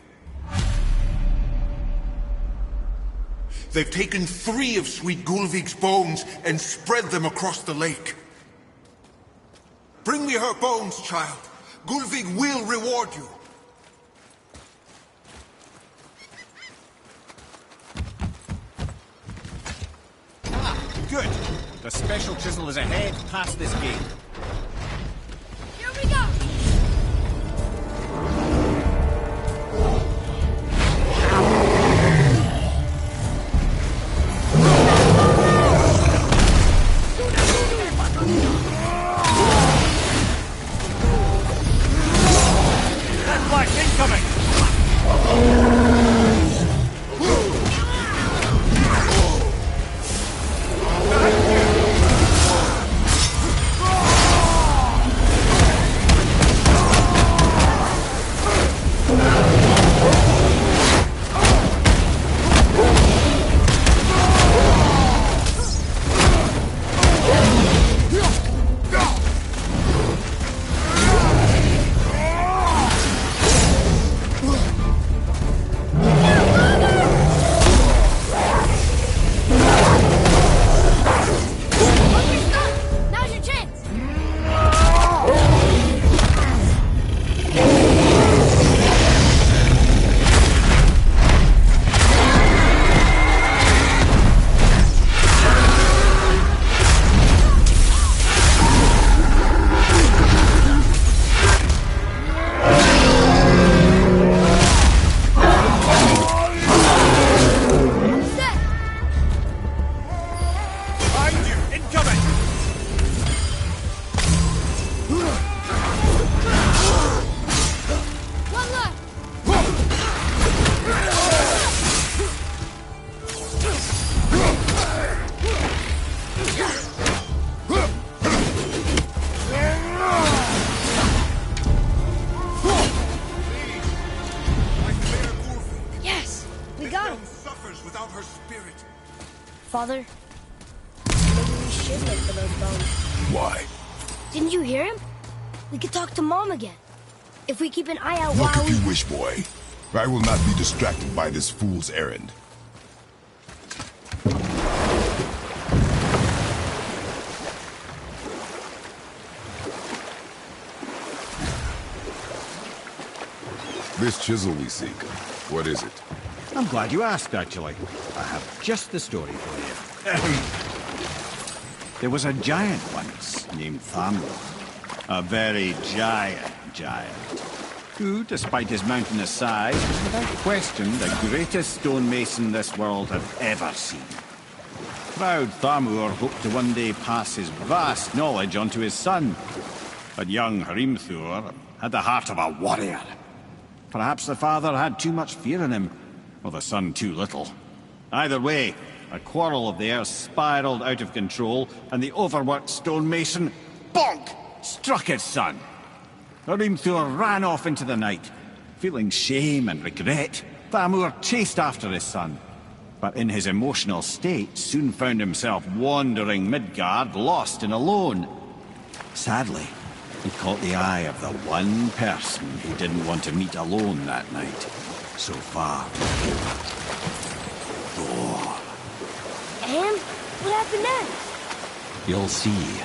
They've taken 3 of sweet Gulvig's bones and spread them across the lake. Bring me her bones, child. Gulvig will reward you. Good. The special chisel is ahead, past this gate. Here we go! Flash incoming! got him. Suffers without her spirit. Father, maybe we should look for those bones. Why? Didn't you hear him? We could talk to Mom again. If we keep an eye out Look while if you wish, boy. I will not be distracted by this fool's errand. This chisel we seek, what is it? I'm glad you asked, actually. I have just the story for you. There was a giant once named Thamur. A very giant, who, despite his mountainous size, was without question the greatest stonemason this world had ever seen. Proud Thamur hoped to one day pass his vast knowledge on to his son. But young Hrimthur had the heart of a warrior. Perhaps the father had too much fear in him, or the son too little. Either way, a quarrel of theirs spiraled out of control, and the overworked stonemason, bonk, struck his son. Hrimthur ran off into the night. Feeling shame and regret, Thamur chased after his son. But in his emotional state, soon found himself wandering Midgard, lost and alone. Sadly, he caught the eye of the one person he didn't want to meet alone that night. So far. Thor. And what happened next? You'll see.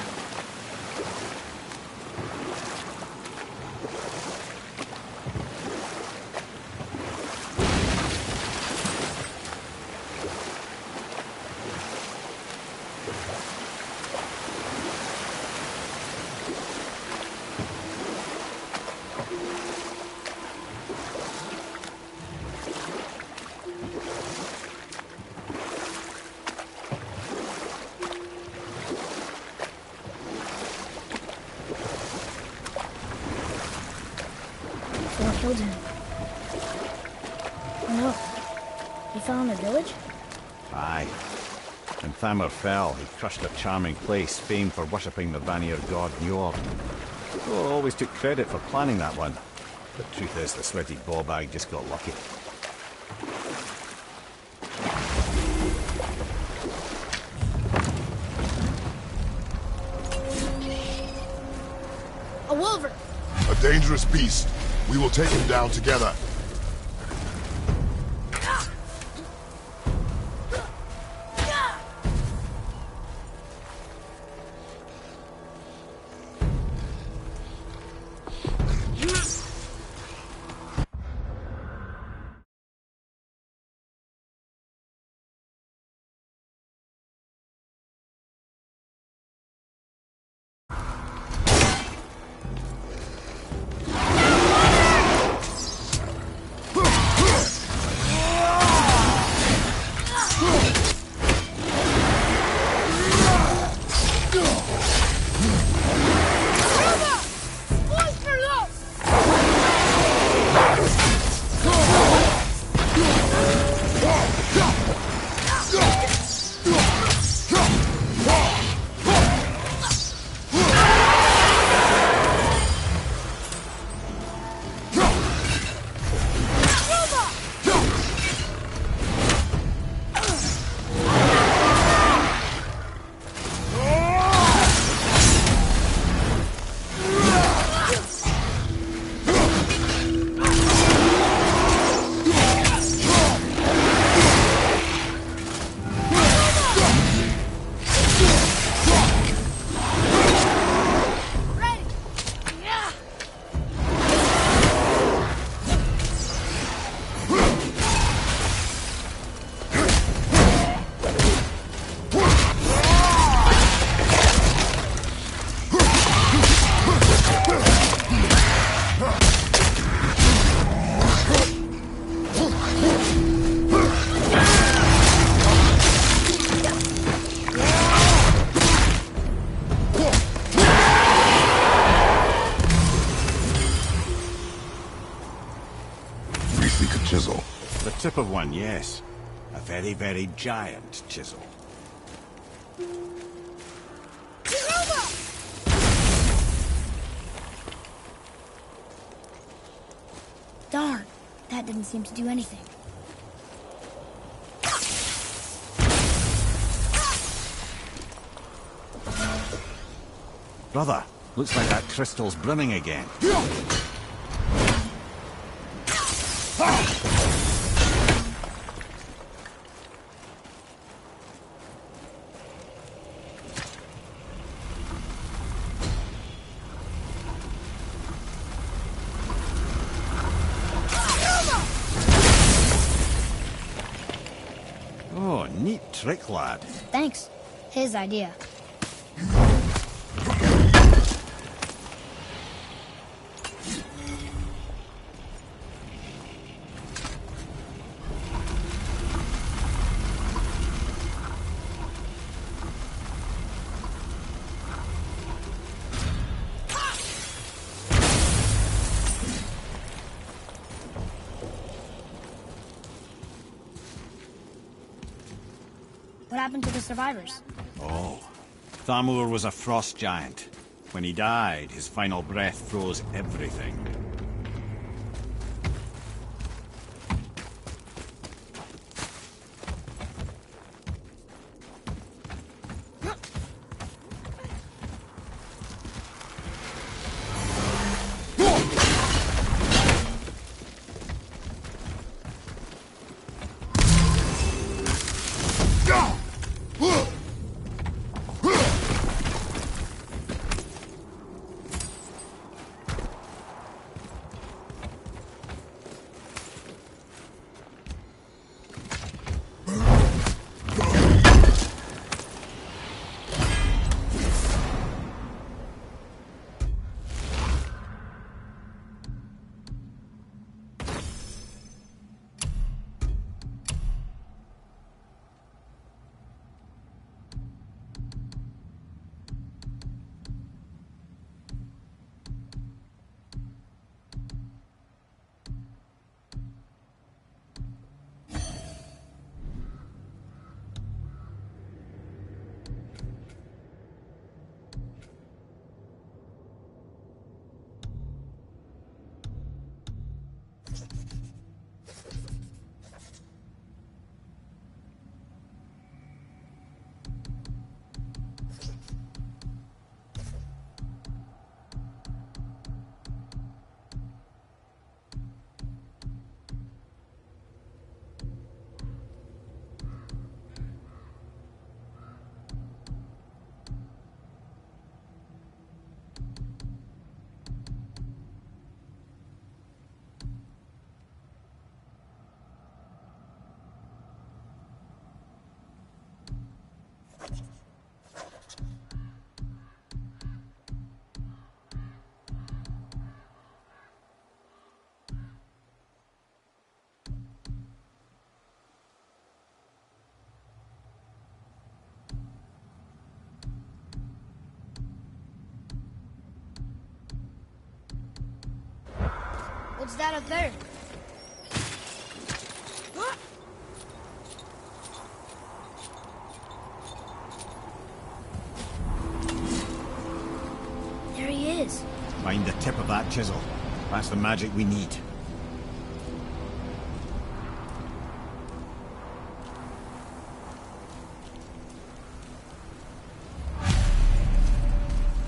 Thor killed him. Oh no. He fell in the village? Aye. When Thamur fell, he crushed a charming place famed for worshipping the Vanir god Njord. Thor always took credit for planning that one. The truth is, the sweaty ballbag just got lucky. A wolver! A dangerous beast. We will take him down together. Chisel. The tip of one, yes. A very, very giant chisel. Darn, that didn't seem to do anything. Brother, looks like that crystal's brimming again. Oh, neat trick, lad. Thanks. His idea. What happened to the survivors? Oh. Thamur was a frost giant. When he died, his final breath froze everything. What's that up there? There he is. Find the tip of that chisel. That's the magic we need.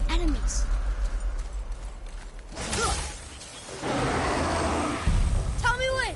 Enemies. Tell me when.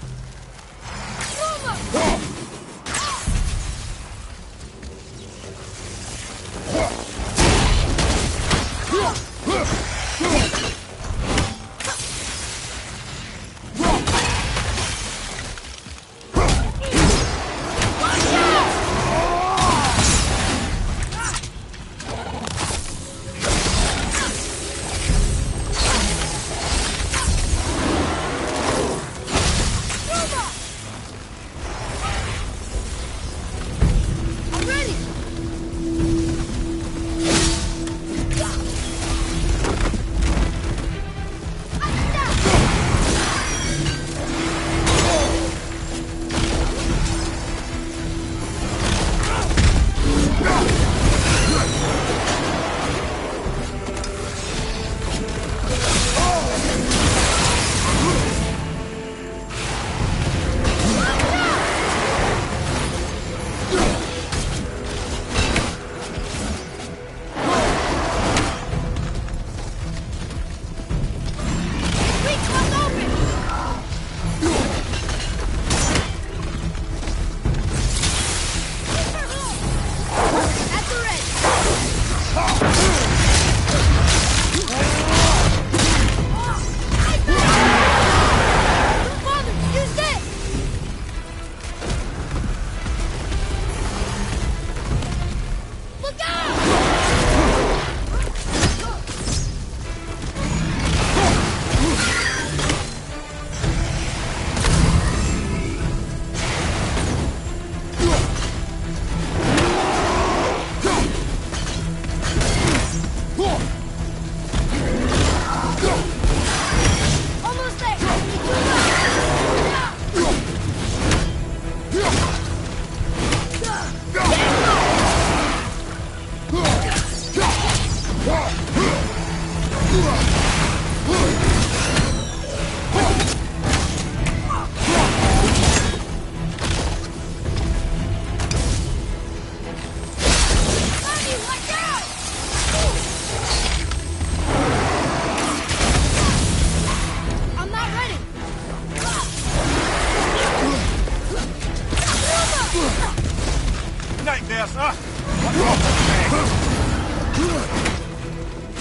Atreus! Ah!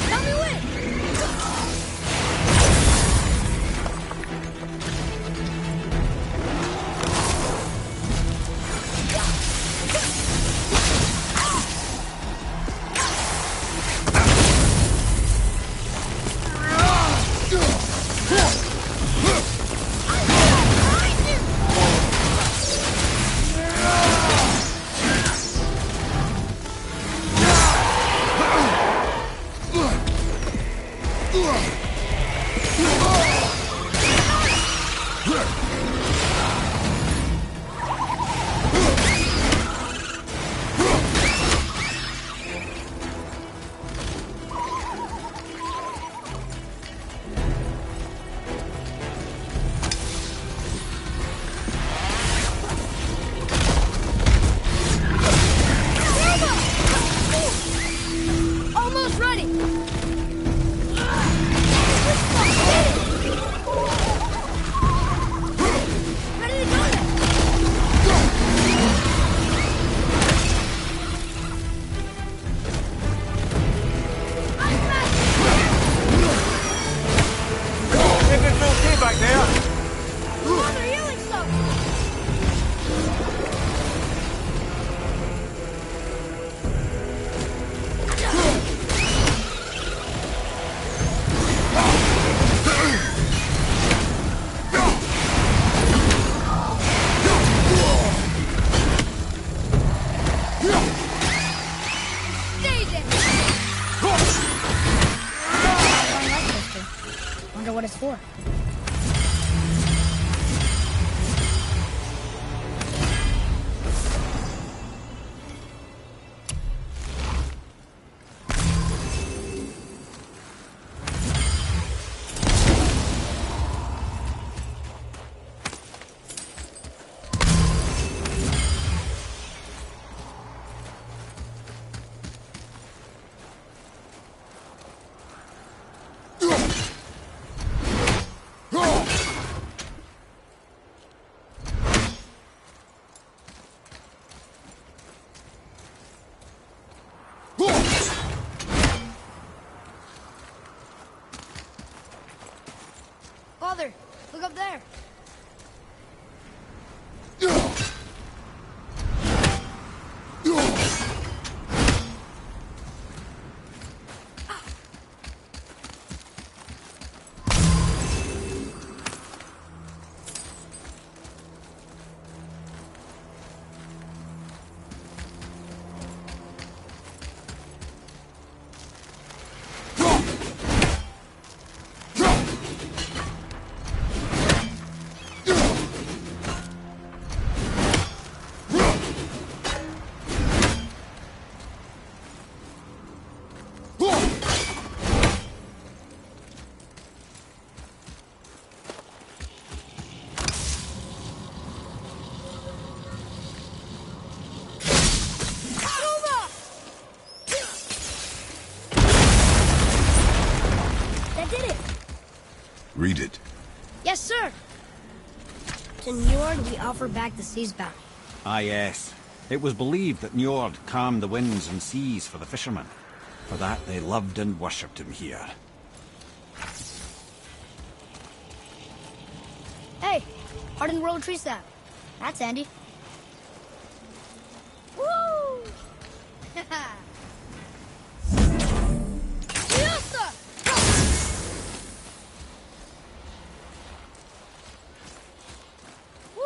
Tell me when! Almost ready! Ready to go then! Everything's okay back there? Oh, they're healing some! Stay there! Wonder what it's for. Father, look up there. Read it. Yes, sir. To Njord, we offer back the sea's bounty. Ah, yes. It was believed that Njord calmed the winds and seas for the fishermen. For that, they loved and worshipped him here. Hey, hardened world tree sap. That's handy. Woo! Fiesta! Woo!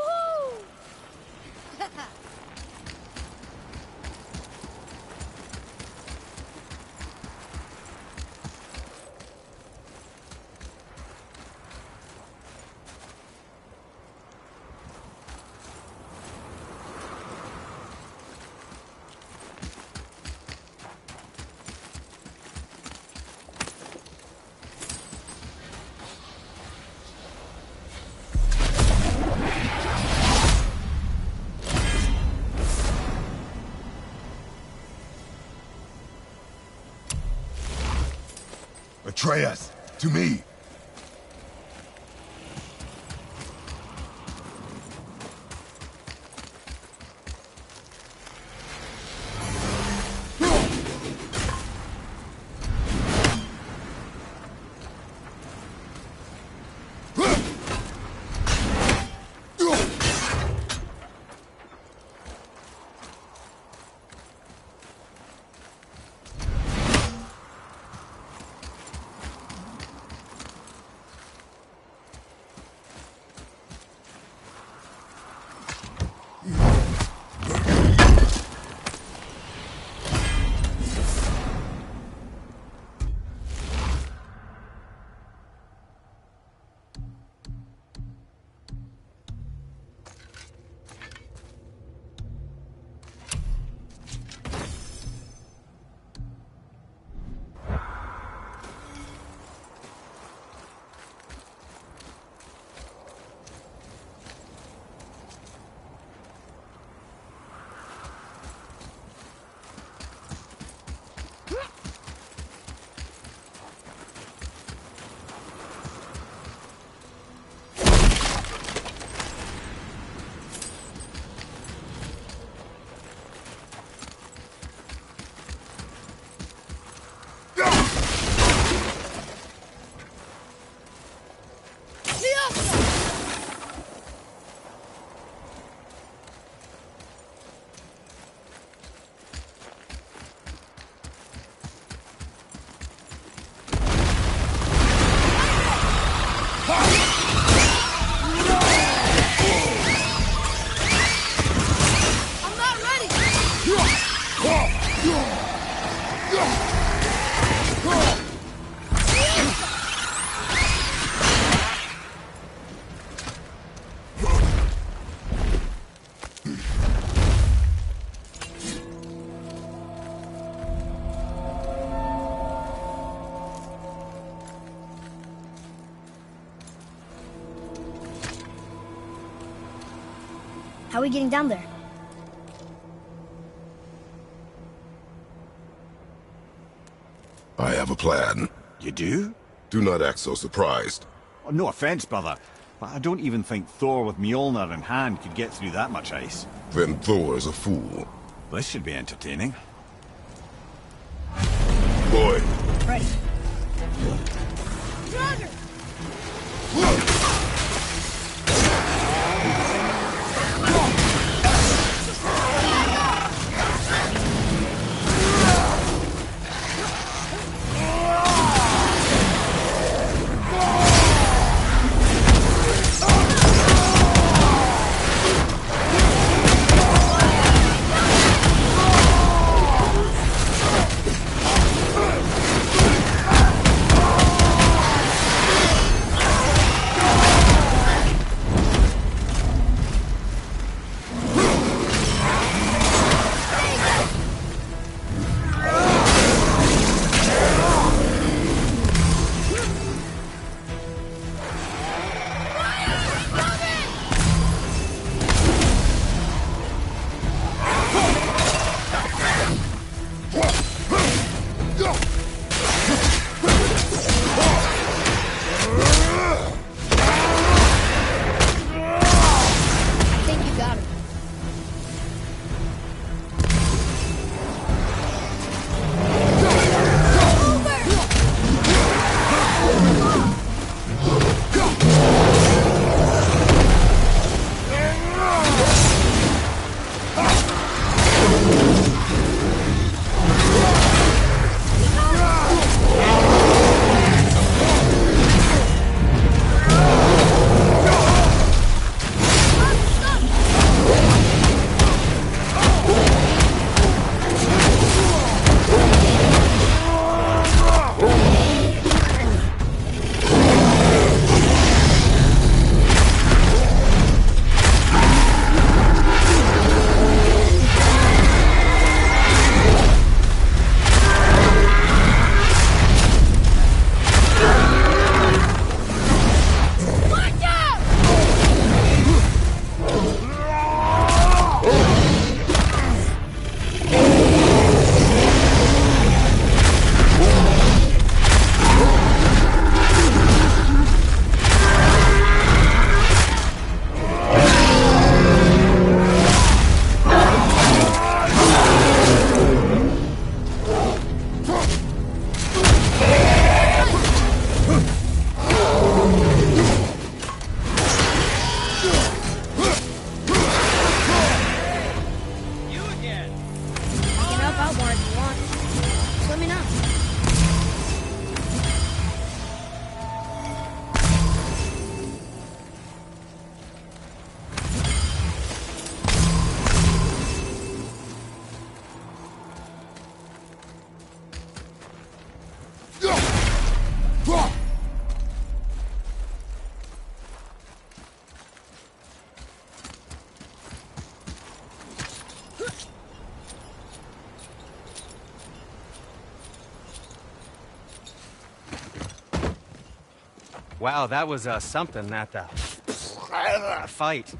Atreus, to me! How are we getting down there? I have a plan. You do? Do not act so surprised. Oh, no offense, brother, but I don't even think Thor with Mjolnir in hand could get through that much ice. Then Thor is a fool. This should be entertaining. Boy. Ready. Wow, that was something, that fight.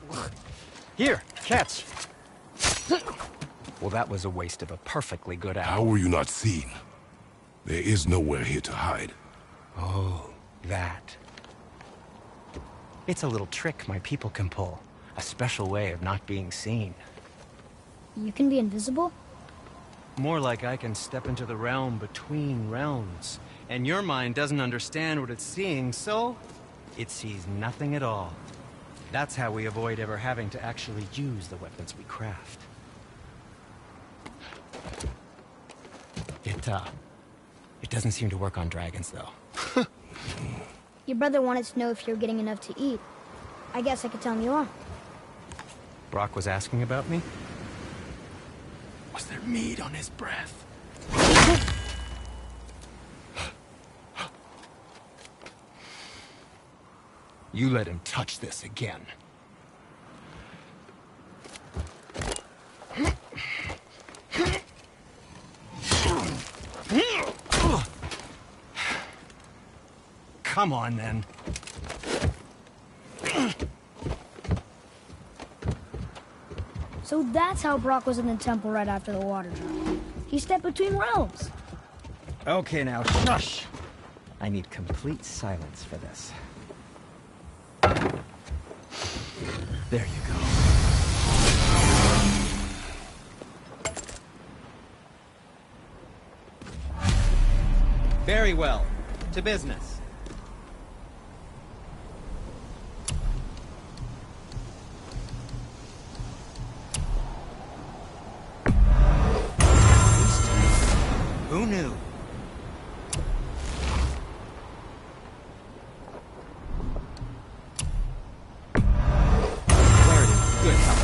Here, catch. Well, that was a waste of a perfectly good hour. How were you not seen? There is nowhere here to hide. Oh, that. It's a little trick my people can pull. A special way of not being seen. You can be invisible? More like I can step into the realm between realms. And your mind doesn't understand what it's seeing, so it sees nothing at all. That's how we avoid ever having to actually use the weapons we craft. It doesn't seem to work on dragons, though. Your brother wanted to know if you're getting enough to eat. I guess I could tell him you are. Brock was asking about me? Was there meat on his breath? You let him touch this again. Come on, then. So that's how Brock was in the temple right after the water dropped. He stepped between realms. Okay, now shush! I need complete silence for this. There you go. Very well. To business. Who knew? Clarity. Good help.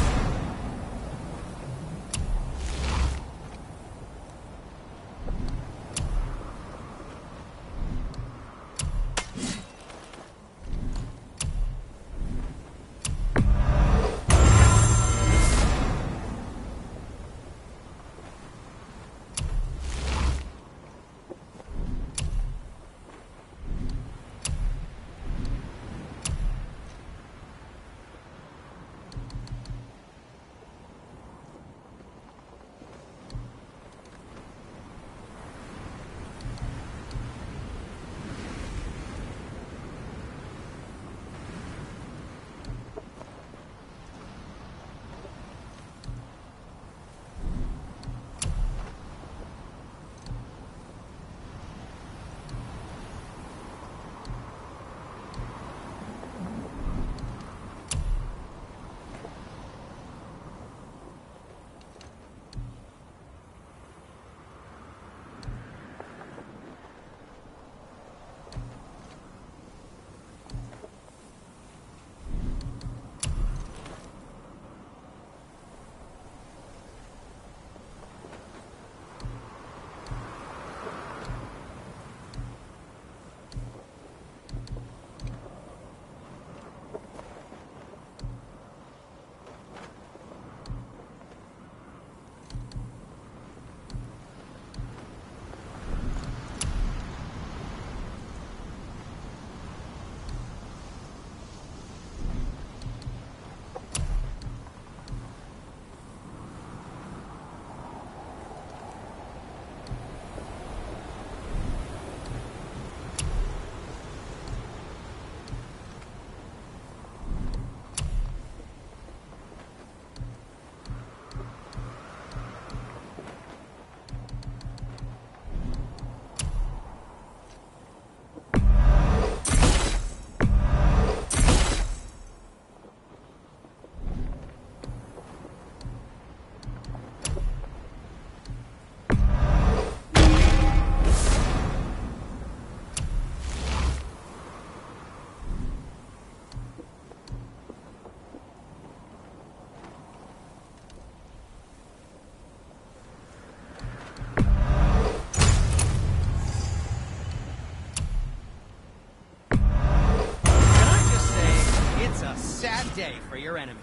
Sad day for your enemies.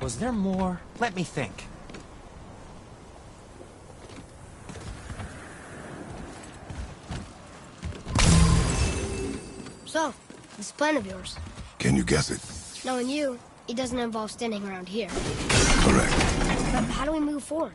Was there more? Let me think. So, this plan of yours. Can you guess it? Knowing you, it doesn't involve standing around here. Correct. But how do we move forward?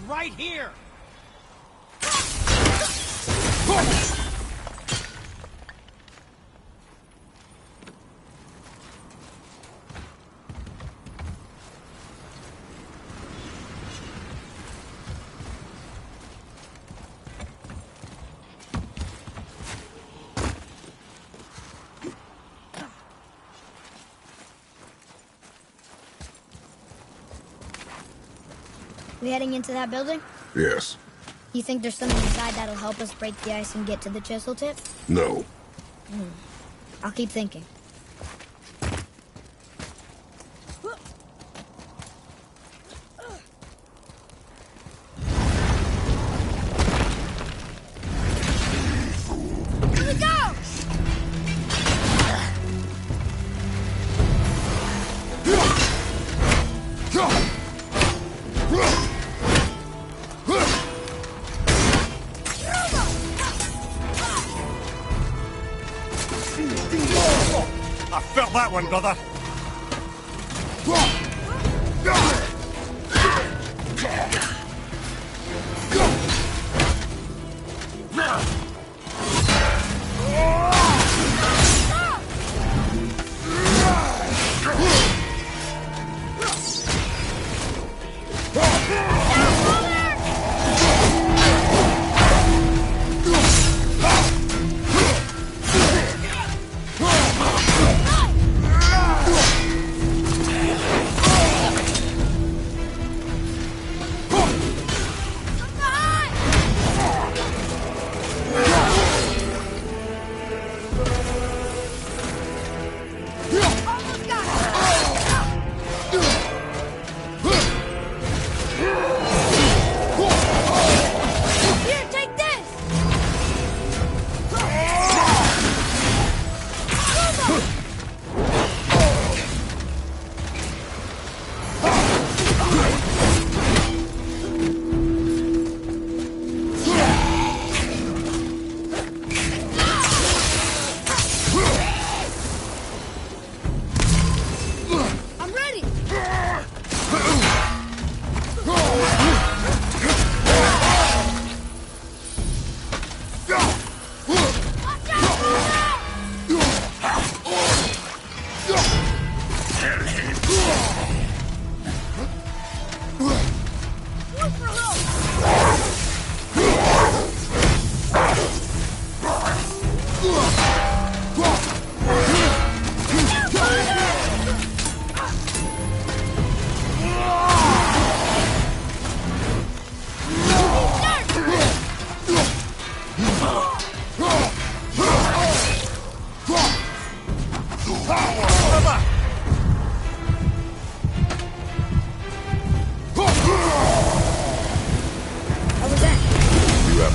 Right here! We heading into that building? Yes. You think there's something inside that'll help us break the ice and get to the chisel tip? No. I'll keep thinking. Here we go! I felt that one, brother.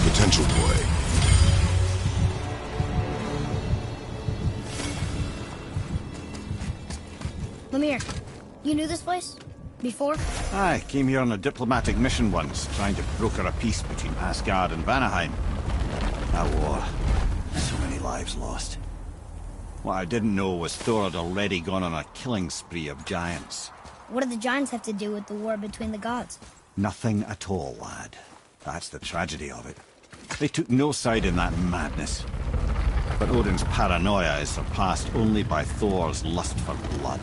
Potential, boy. Lemire, you knew this place? Before? I came here on a diplomatic mission once, trying to broker a peace between Asgard and Vanaheim. That war. So many lives lost. What I didn't know was Thor had already gone on a killing spree of giants. What do the giants have to do with the war between the gods? Nothing at all, lad. That's the tragedy of it. They took no side in that madness. But Odin's paranoia is surpassed only by Thor's lust for blood.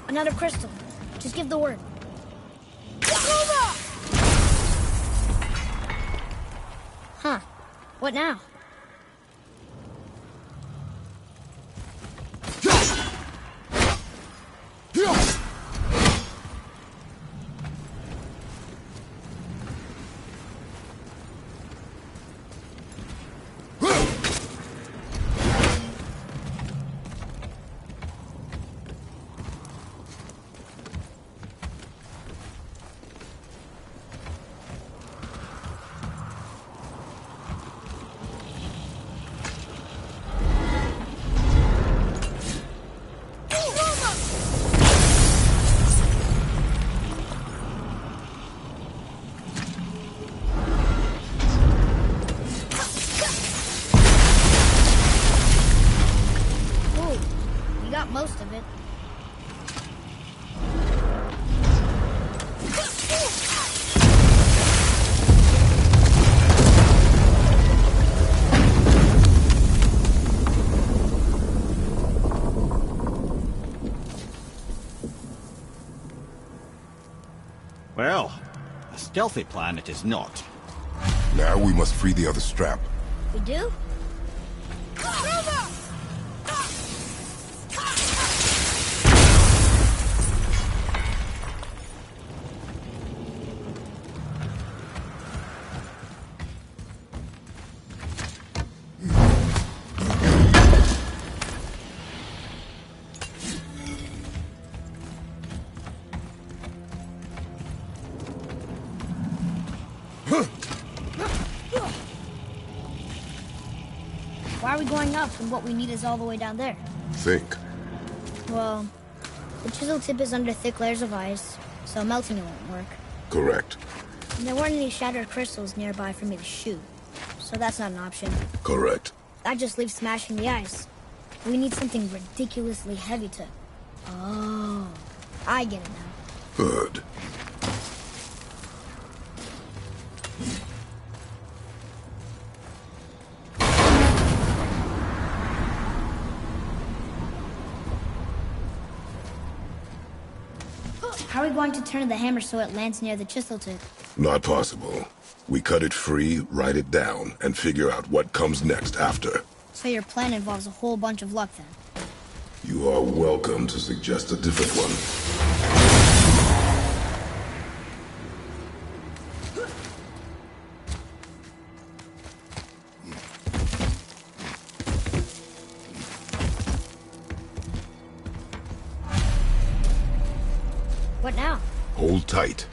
Another crystal. Just give the word. Huh. What now? Most of it. Well, a stealthy plan it is not. Now we must free the other strap. We do? Why are we going up when what we need is all the way down there? Think. Well, the chisel tip is under thick layers of ice, so melting it won't work. Correct. And there weren't any shattered crystals nearby for me to shoot, so that's not an option. Correct. That just leaves smashing the ice. We need something ridiculously heavy to... Oh, I get it now. Good. How are we going to turn the hammer so it lands near the chisel tip? Not possible. We cut it free, write it down, and figure out what comes next after. So your plan involves a whole bunch of luck then? You are welcome to suggest a different one. What now? Hold tight.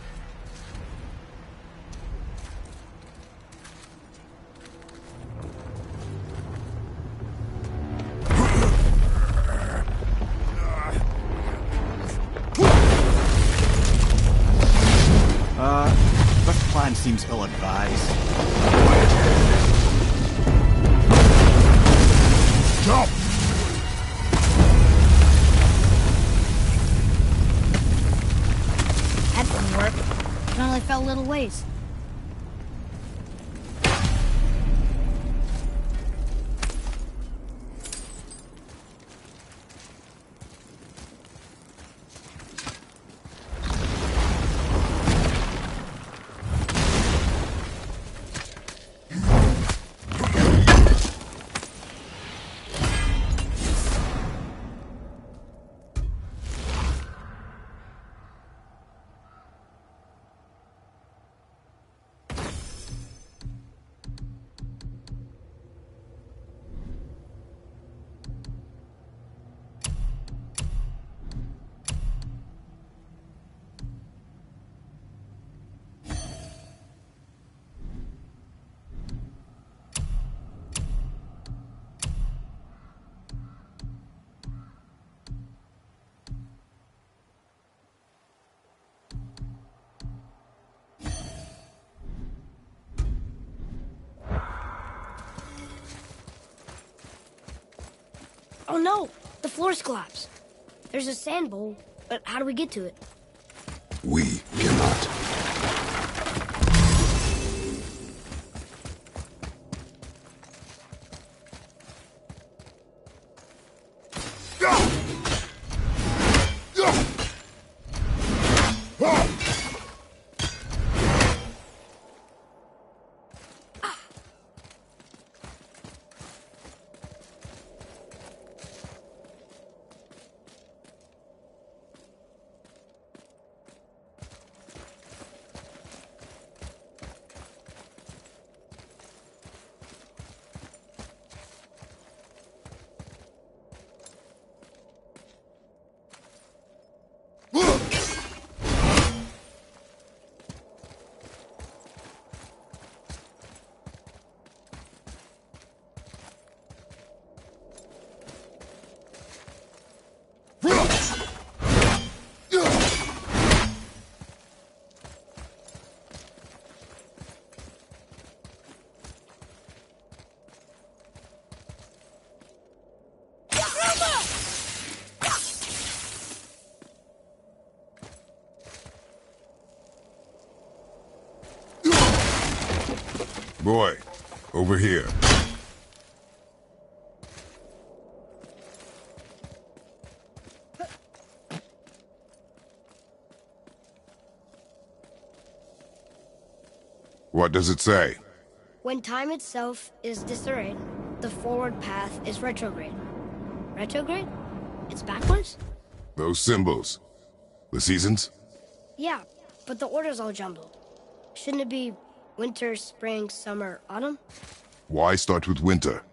This plan seems ill-advised. Jump! That didn't work. It only fell a little ways. Oh no! The floor's collapsed. There's a sand bowl, but how do we get to it? We cannot. Boy, over here. What does it say? When time itself is disarrayed, the forward path is retrograde. Retrograde? It's backwards? Those symbols. The seasons? Yeah, but the order's all jumbled. Shouldn't it be winter, spring, summer, autumn? Why start with winter?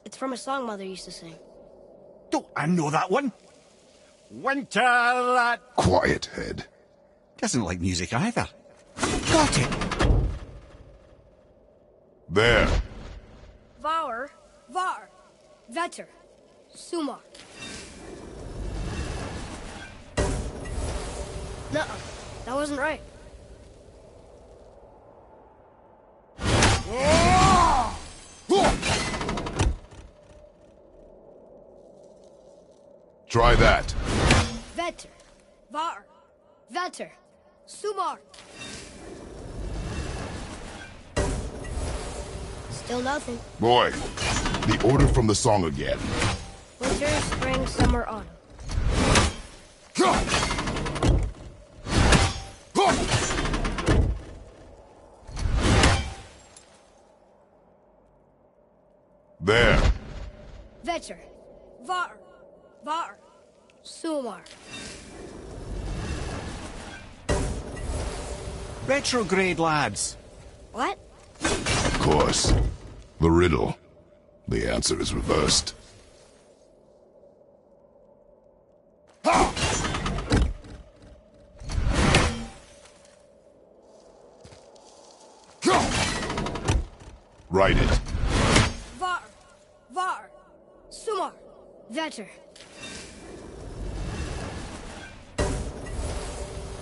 It's from a song Mother used to sing. Don't I know that one? Winter that... Quiet, head. Doesn't like music either. Got it. There. Var, Vetter, Sumar. Nuh-uh, that wasn't right. Try that. Vetter, Var, Vetter, Sumar. Still nothing. Boy, the order from the song again. Winter, spring, summer, autumn. There. Vetter, Var, Sumar. Retrograde, lads. What? Of course. The riddle. The answer is reversed. Write it. Var, Sumar, Vetter.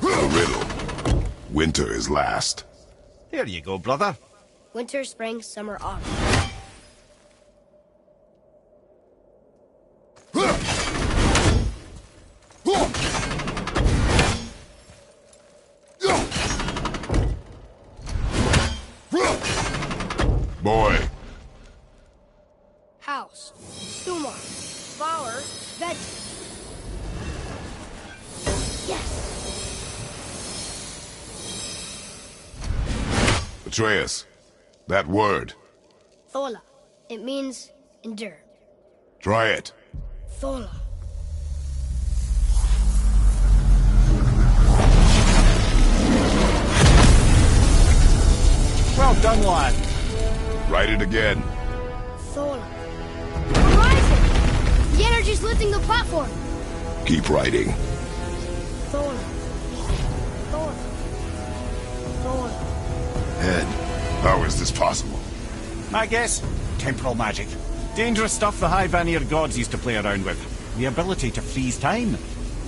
The riddle. Winter is last. There you go, brother. Winter, spring, summer, autumn. Boy. House, Sumar, Flower, Vetter. Yes! Atreus. That word. Thola. It means endure. Try it. Thola. Well done, lad. Write it again. Thola. We're rising! The energy's lifting the platform. Keep writing. Thola. Thola. Thola. Head. How is this possible? My guess? Temporal magic. Dangerous stuff the High Vanir gods used to play around with. The ability to freeze time.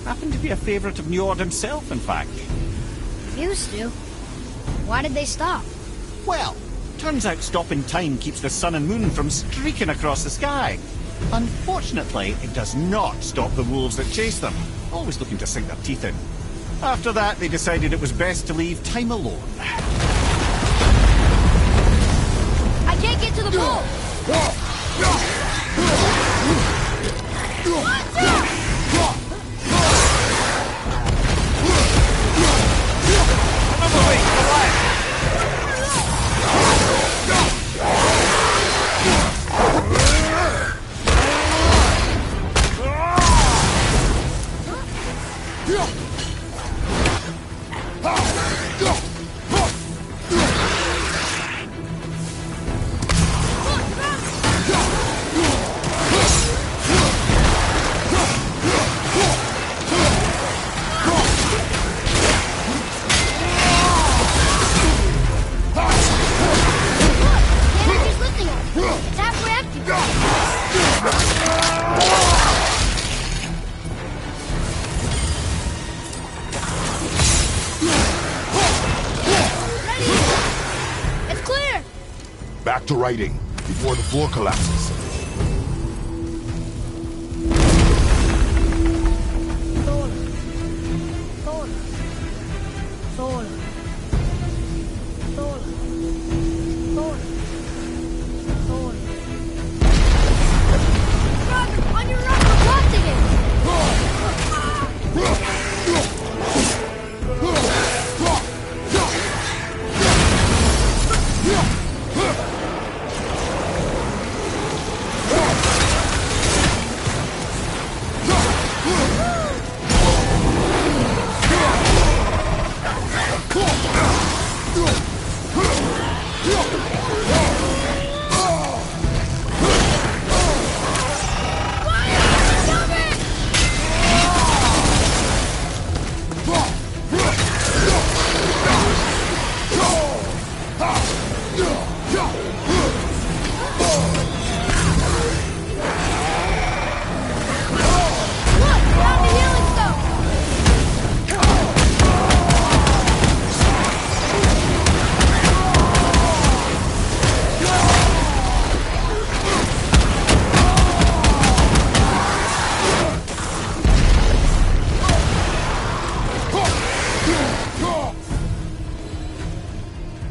Happened to be a favourite of Njord himself, in fact. Used to. Why did they stop? Well, turns out stopping time keeps the sun and moon from streaking across the sky. Unfortunately, it does not stop the wolves that chase them, always looking to sink their teeth in. After that, they decided it was best to leave time alone. I can't get to the pole! Back to writing, before the floor collapses. Thola. Thola. Thola. Thola. Thola.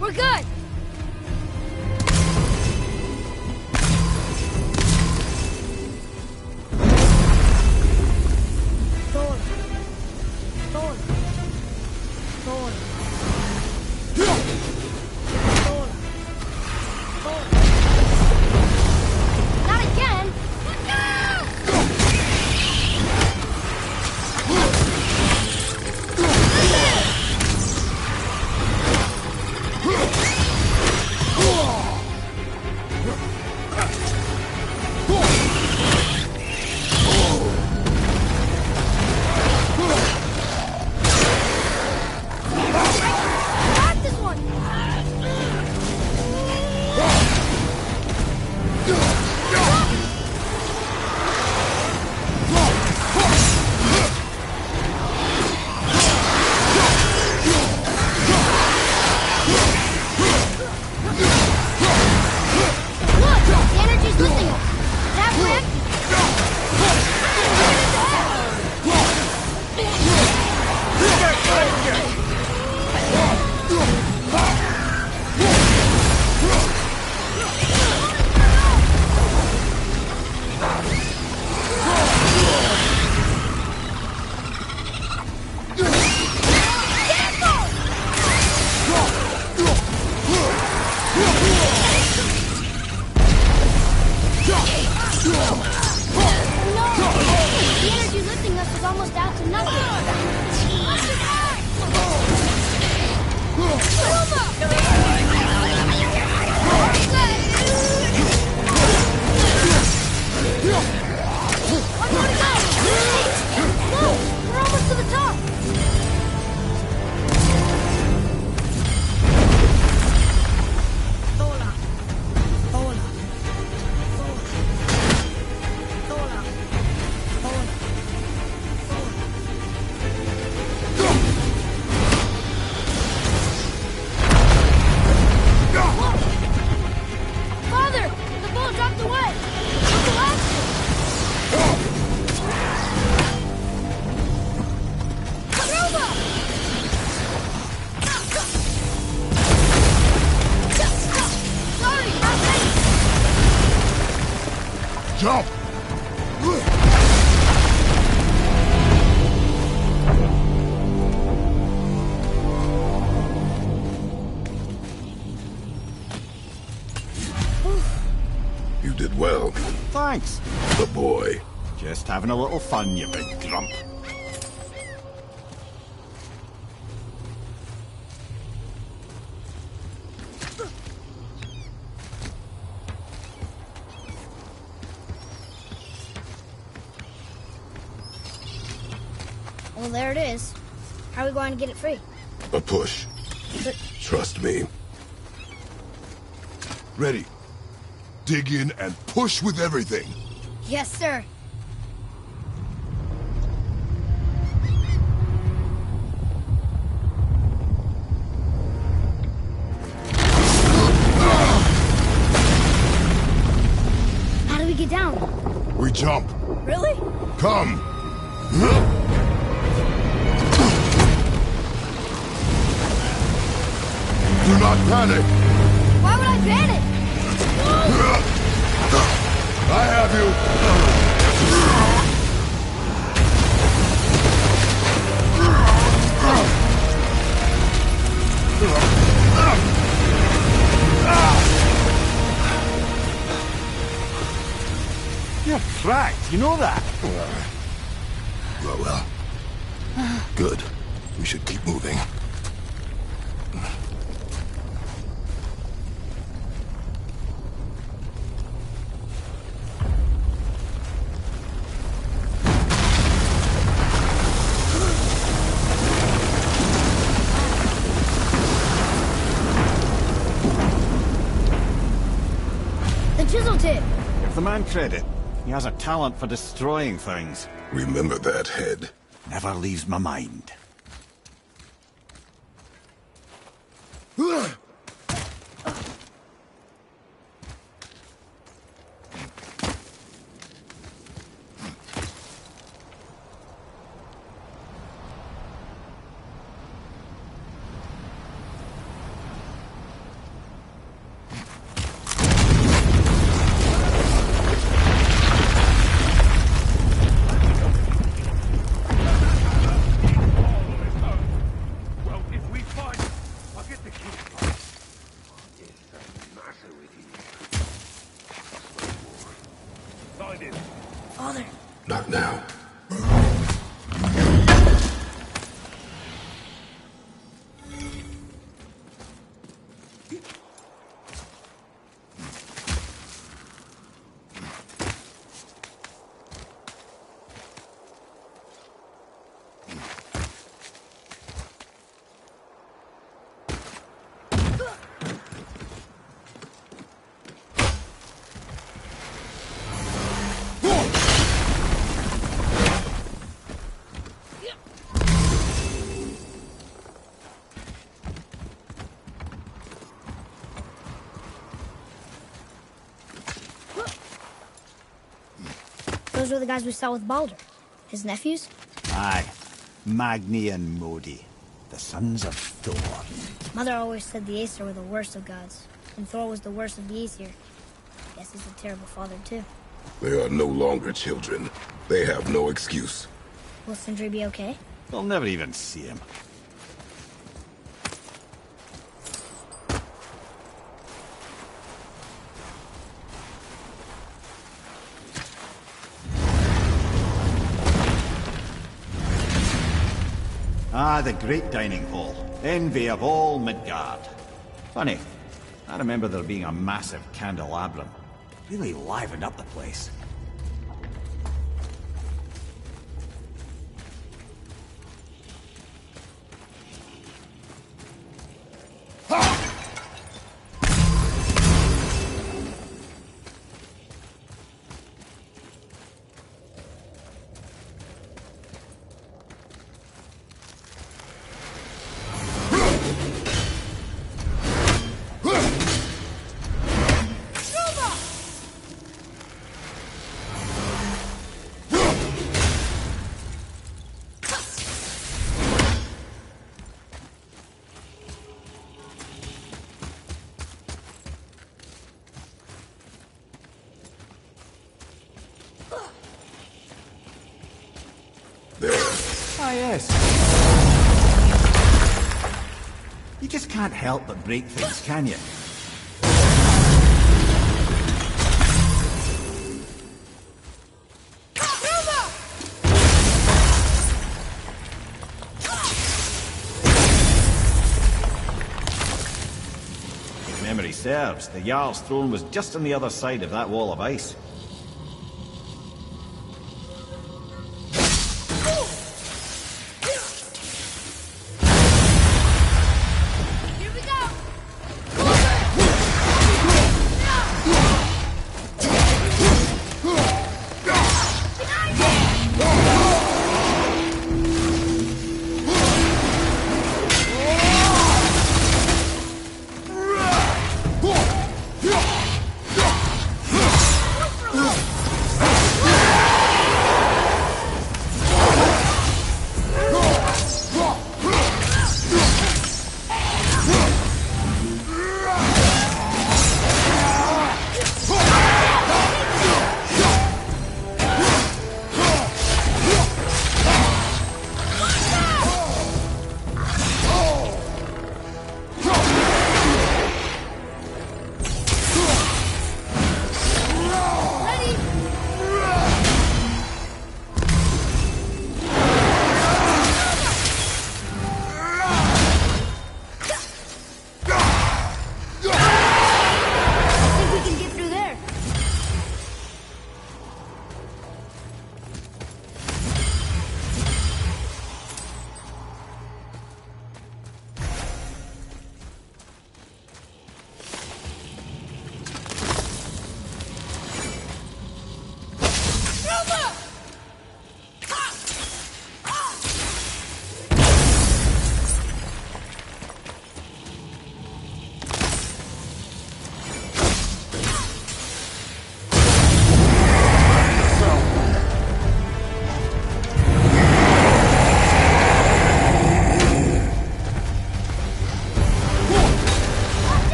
We're good! Not again! Got this one! Look! The energy's lifting us! It's halfway empty! The energy lifting us is almost out to nothing. One more to go! No! We're almost to the top! Father! The ball dropped away! What's the last Sorry, not ready! Jump! You did well. Thanks. The boy. Just having a little fun, you big grump. Well, there it is. How are we going to get it free? A push. But Trust me. Ready. Dig in and push with everything. yes, sir. How do we get down? We jump. Really? Come. Do not panic. Why would I panic? I have you. You know that? Well. Good. We should keep moving. The chisel tip! Give the man credit. He has a talent for destroying things. Remember that head. Never leaves my mind. Father. Not now. Those were the guys we saw with Baldur. His nephews? Aye. Magni and Modi. The sons of Thor. Mother always said the Aesir were the worst of gods, and Thor was the worst of the Aesir. Guess he's a terrible father, too. They are no longer children. They have no excuse. Will Sindri be okay? They'll never even see him. Ah, the great dining hall. Envy of all Midgard. Funny, I remember there being a massive candelabrum. Really livened up the place. Ah, yes. You just can't help but break things, can you? If memory serves, the Jarl's throne was just on the other side of that wall of ice.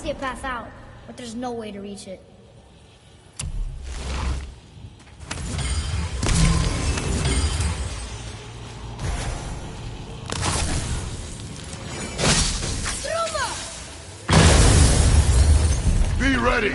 see a path out, but there's no way to reach it. Be ready!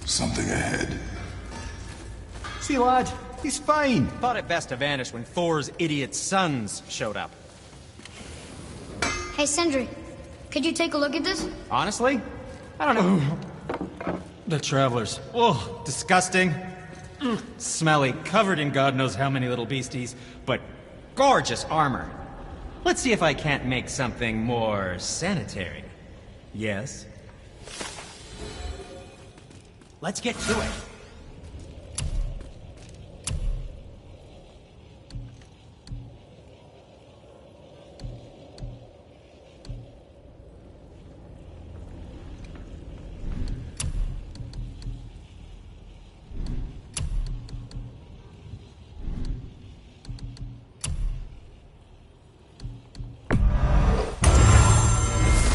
Something ahead. See, lad, he's fine. Thought it best to vanish when Thor's idiot sons showed up. Hey, Sindri, could you take a look at this? Honestly? I don't know. The Travelers. Oh, disgusting. Smelly, covered in God knows how many little beasties, but gorgeous armor. Let's see if I can't make something more sanitary. Yes? Let's get to it.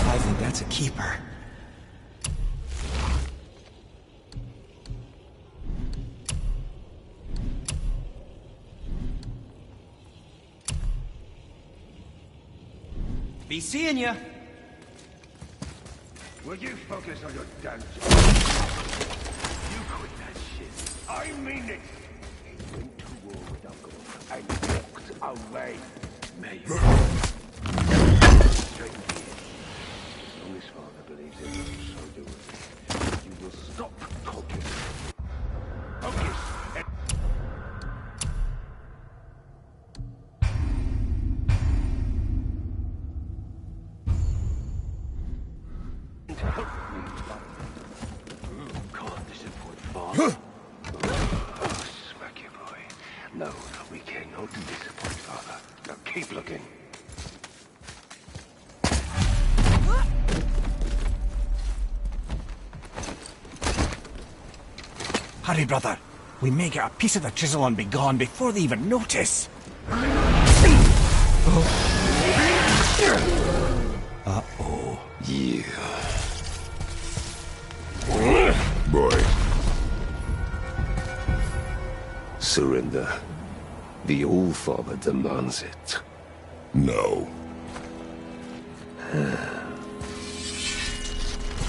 I think that's a keeper. Be seeing ya. Will you focus on your damn job? You quit that shit. I mean it. He went to war with Uncle and walked away. May you straight here. As long as Father believes in you, so do it. You will stop talking. Focus. Can't disappoint Father. Smack you, boy. No, we cannot disappoint Father. Now keep looking. Hurry, brother. We may get a piece of the chisel and be gone before they even notice. Uh-oh. Yeah. Boy. Surrender. The All-Father demands it. No.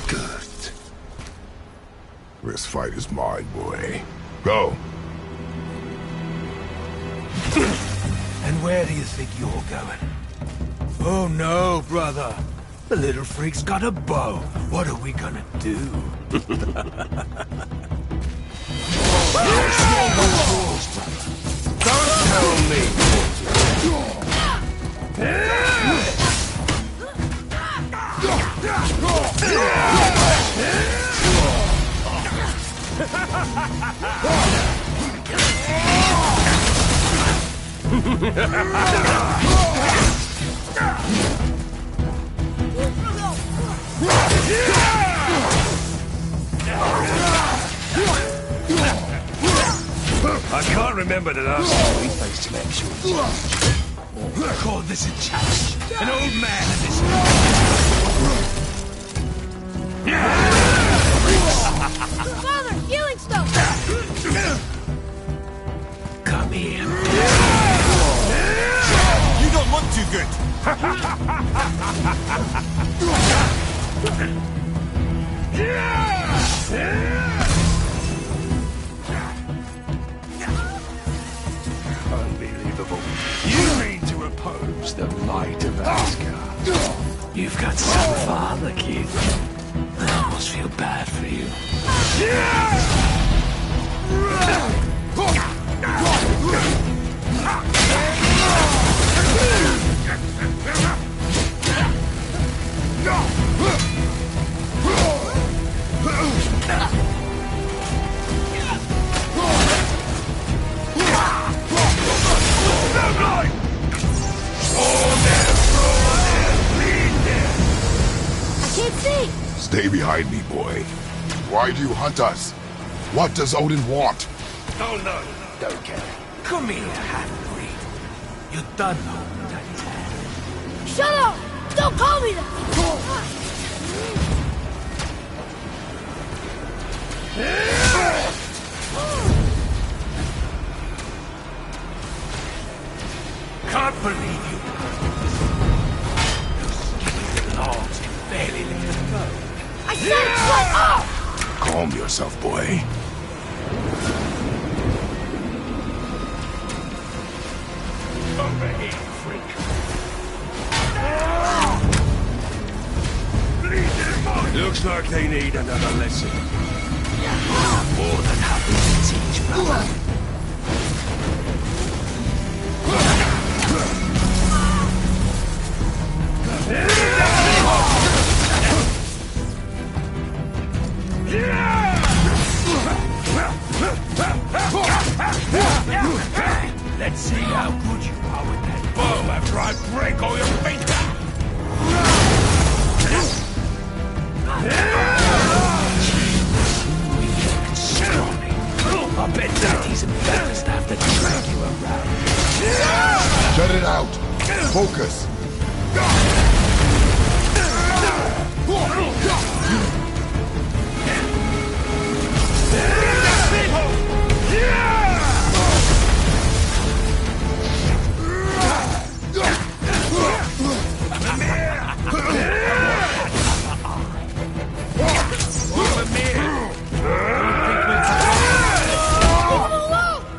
Good. This fight is mine, boy. Go. And where do you think you're going? Oh no, brother. The little freak's got a bow. What are we gonna do? Don't tell me. remember the last time we faced an actual challenge. Or call this a challenge. An old man and this... Father, healing stuff! Come here. You don't look too good. Unbelievable. You mean to oppose the might of Asgard? You've got some father, kid. I almost feel bad for you. I can't see! Stay behind me, boy. Why do you hunt us? What does Odin want? Oh no, don't care. Come here, half-breed. You done know that. Shut up! Don't call me that! Can't believe you. Those stupid logs can barely let them go. I said shut up! Calm yourself, boy. Over here, freak. Looks like they need another lesson. More than happy to teach, brother. Let's see how good you are with that bow after I break all your fingers. I bet Daddy's embarrassed to have to drag you around. Shut it out. Focus.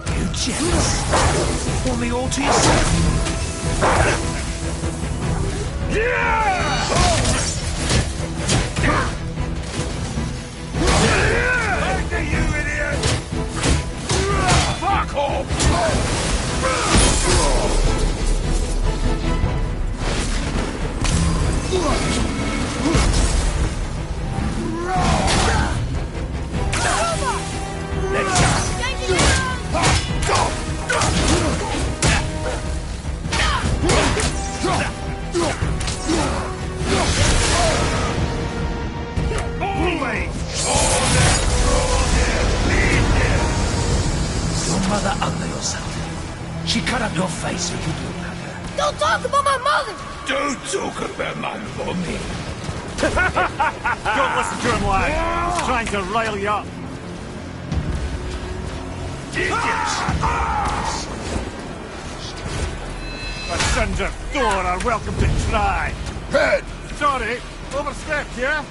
You jealous? Want me all to yourself? You idiot! Fuck off! Mother under yourself. She cut up your face so you look like her. Don't talk about my mother! Don't talk about my mommy. Don't listen to him, lad. He's trying to rile you up. The sons of Thor are welcome to try. Head! Sorry, overstepped, yeah?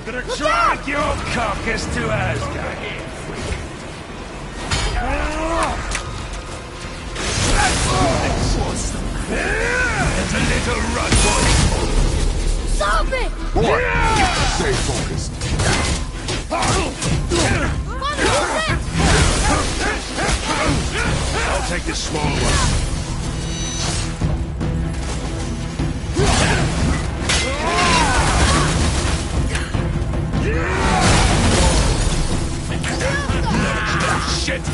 Gonna drag your carcass to Asgard. There's a little run, boy. Stop it! Boy, stay focused. I'll take this small one. Shit!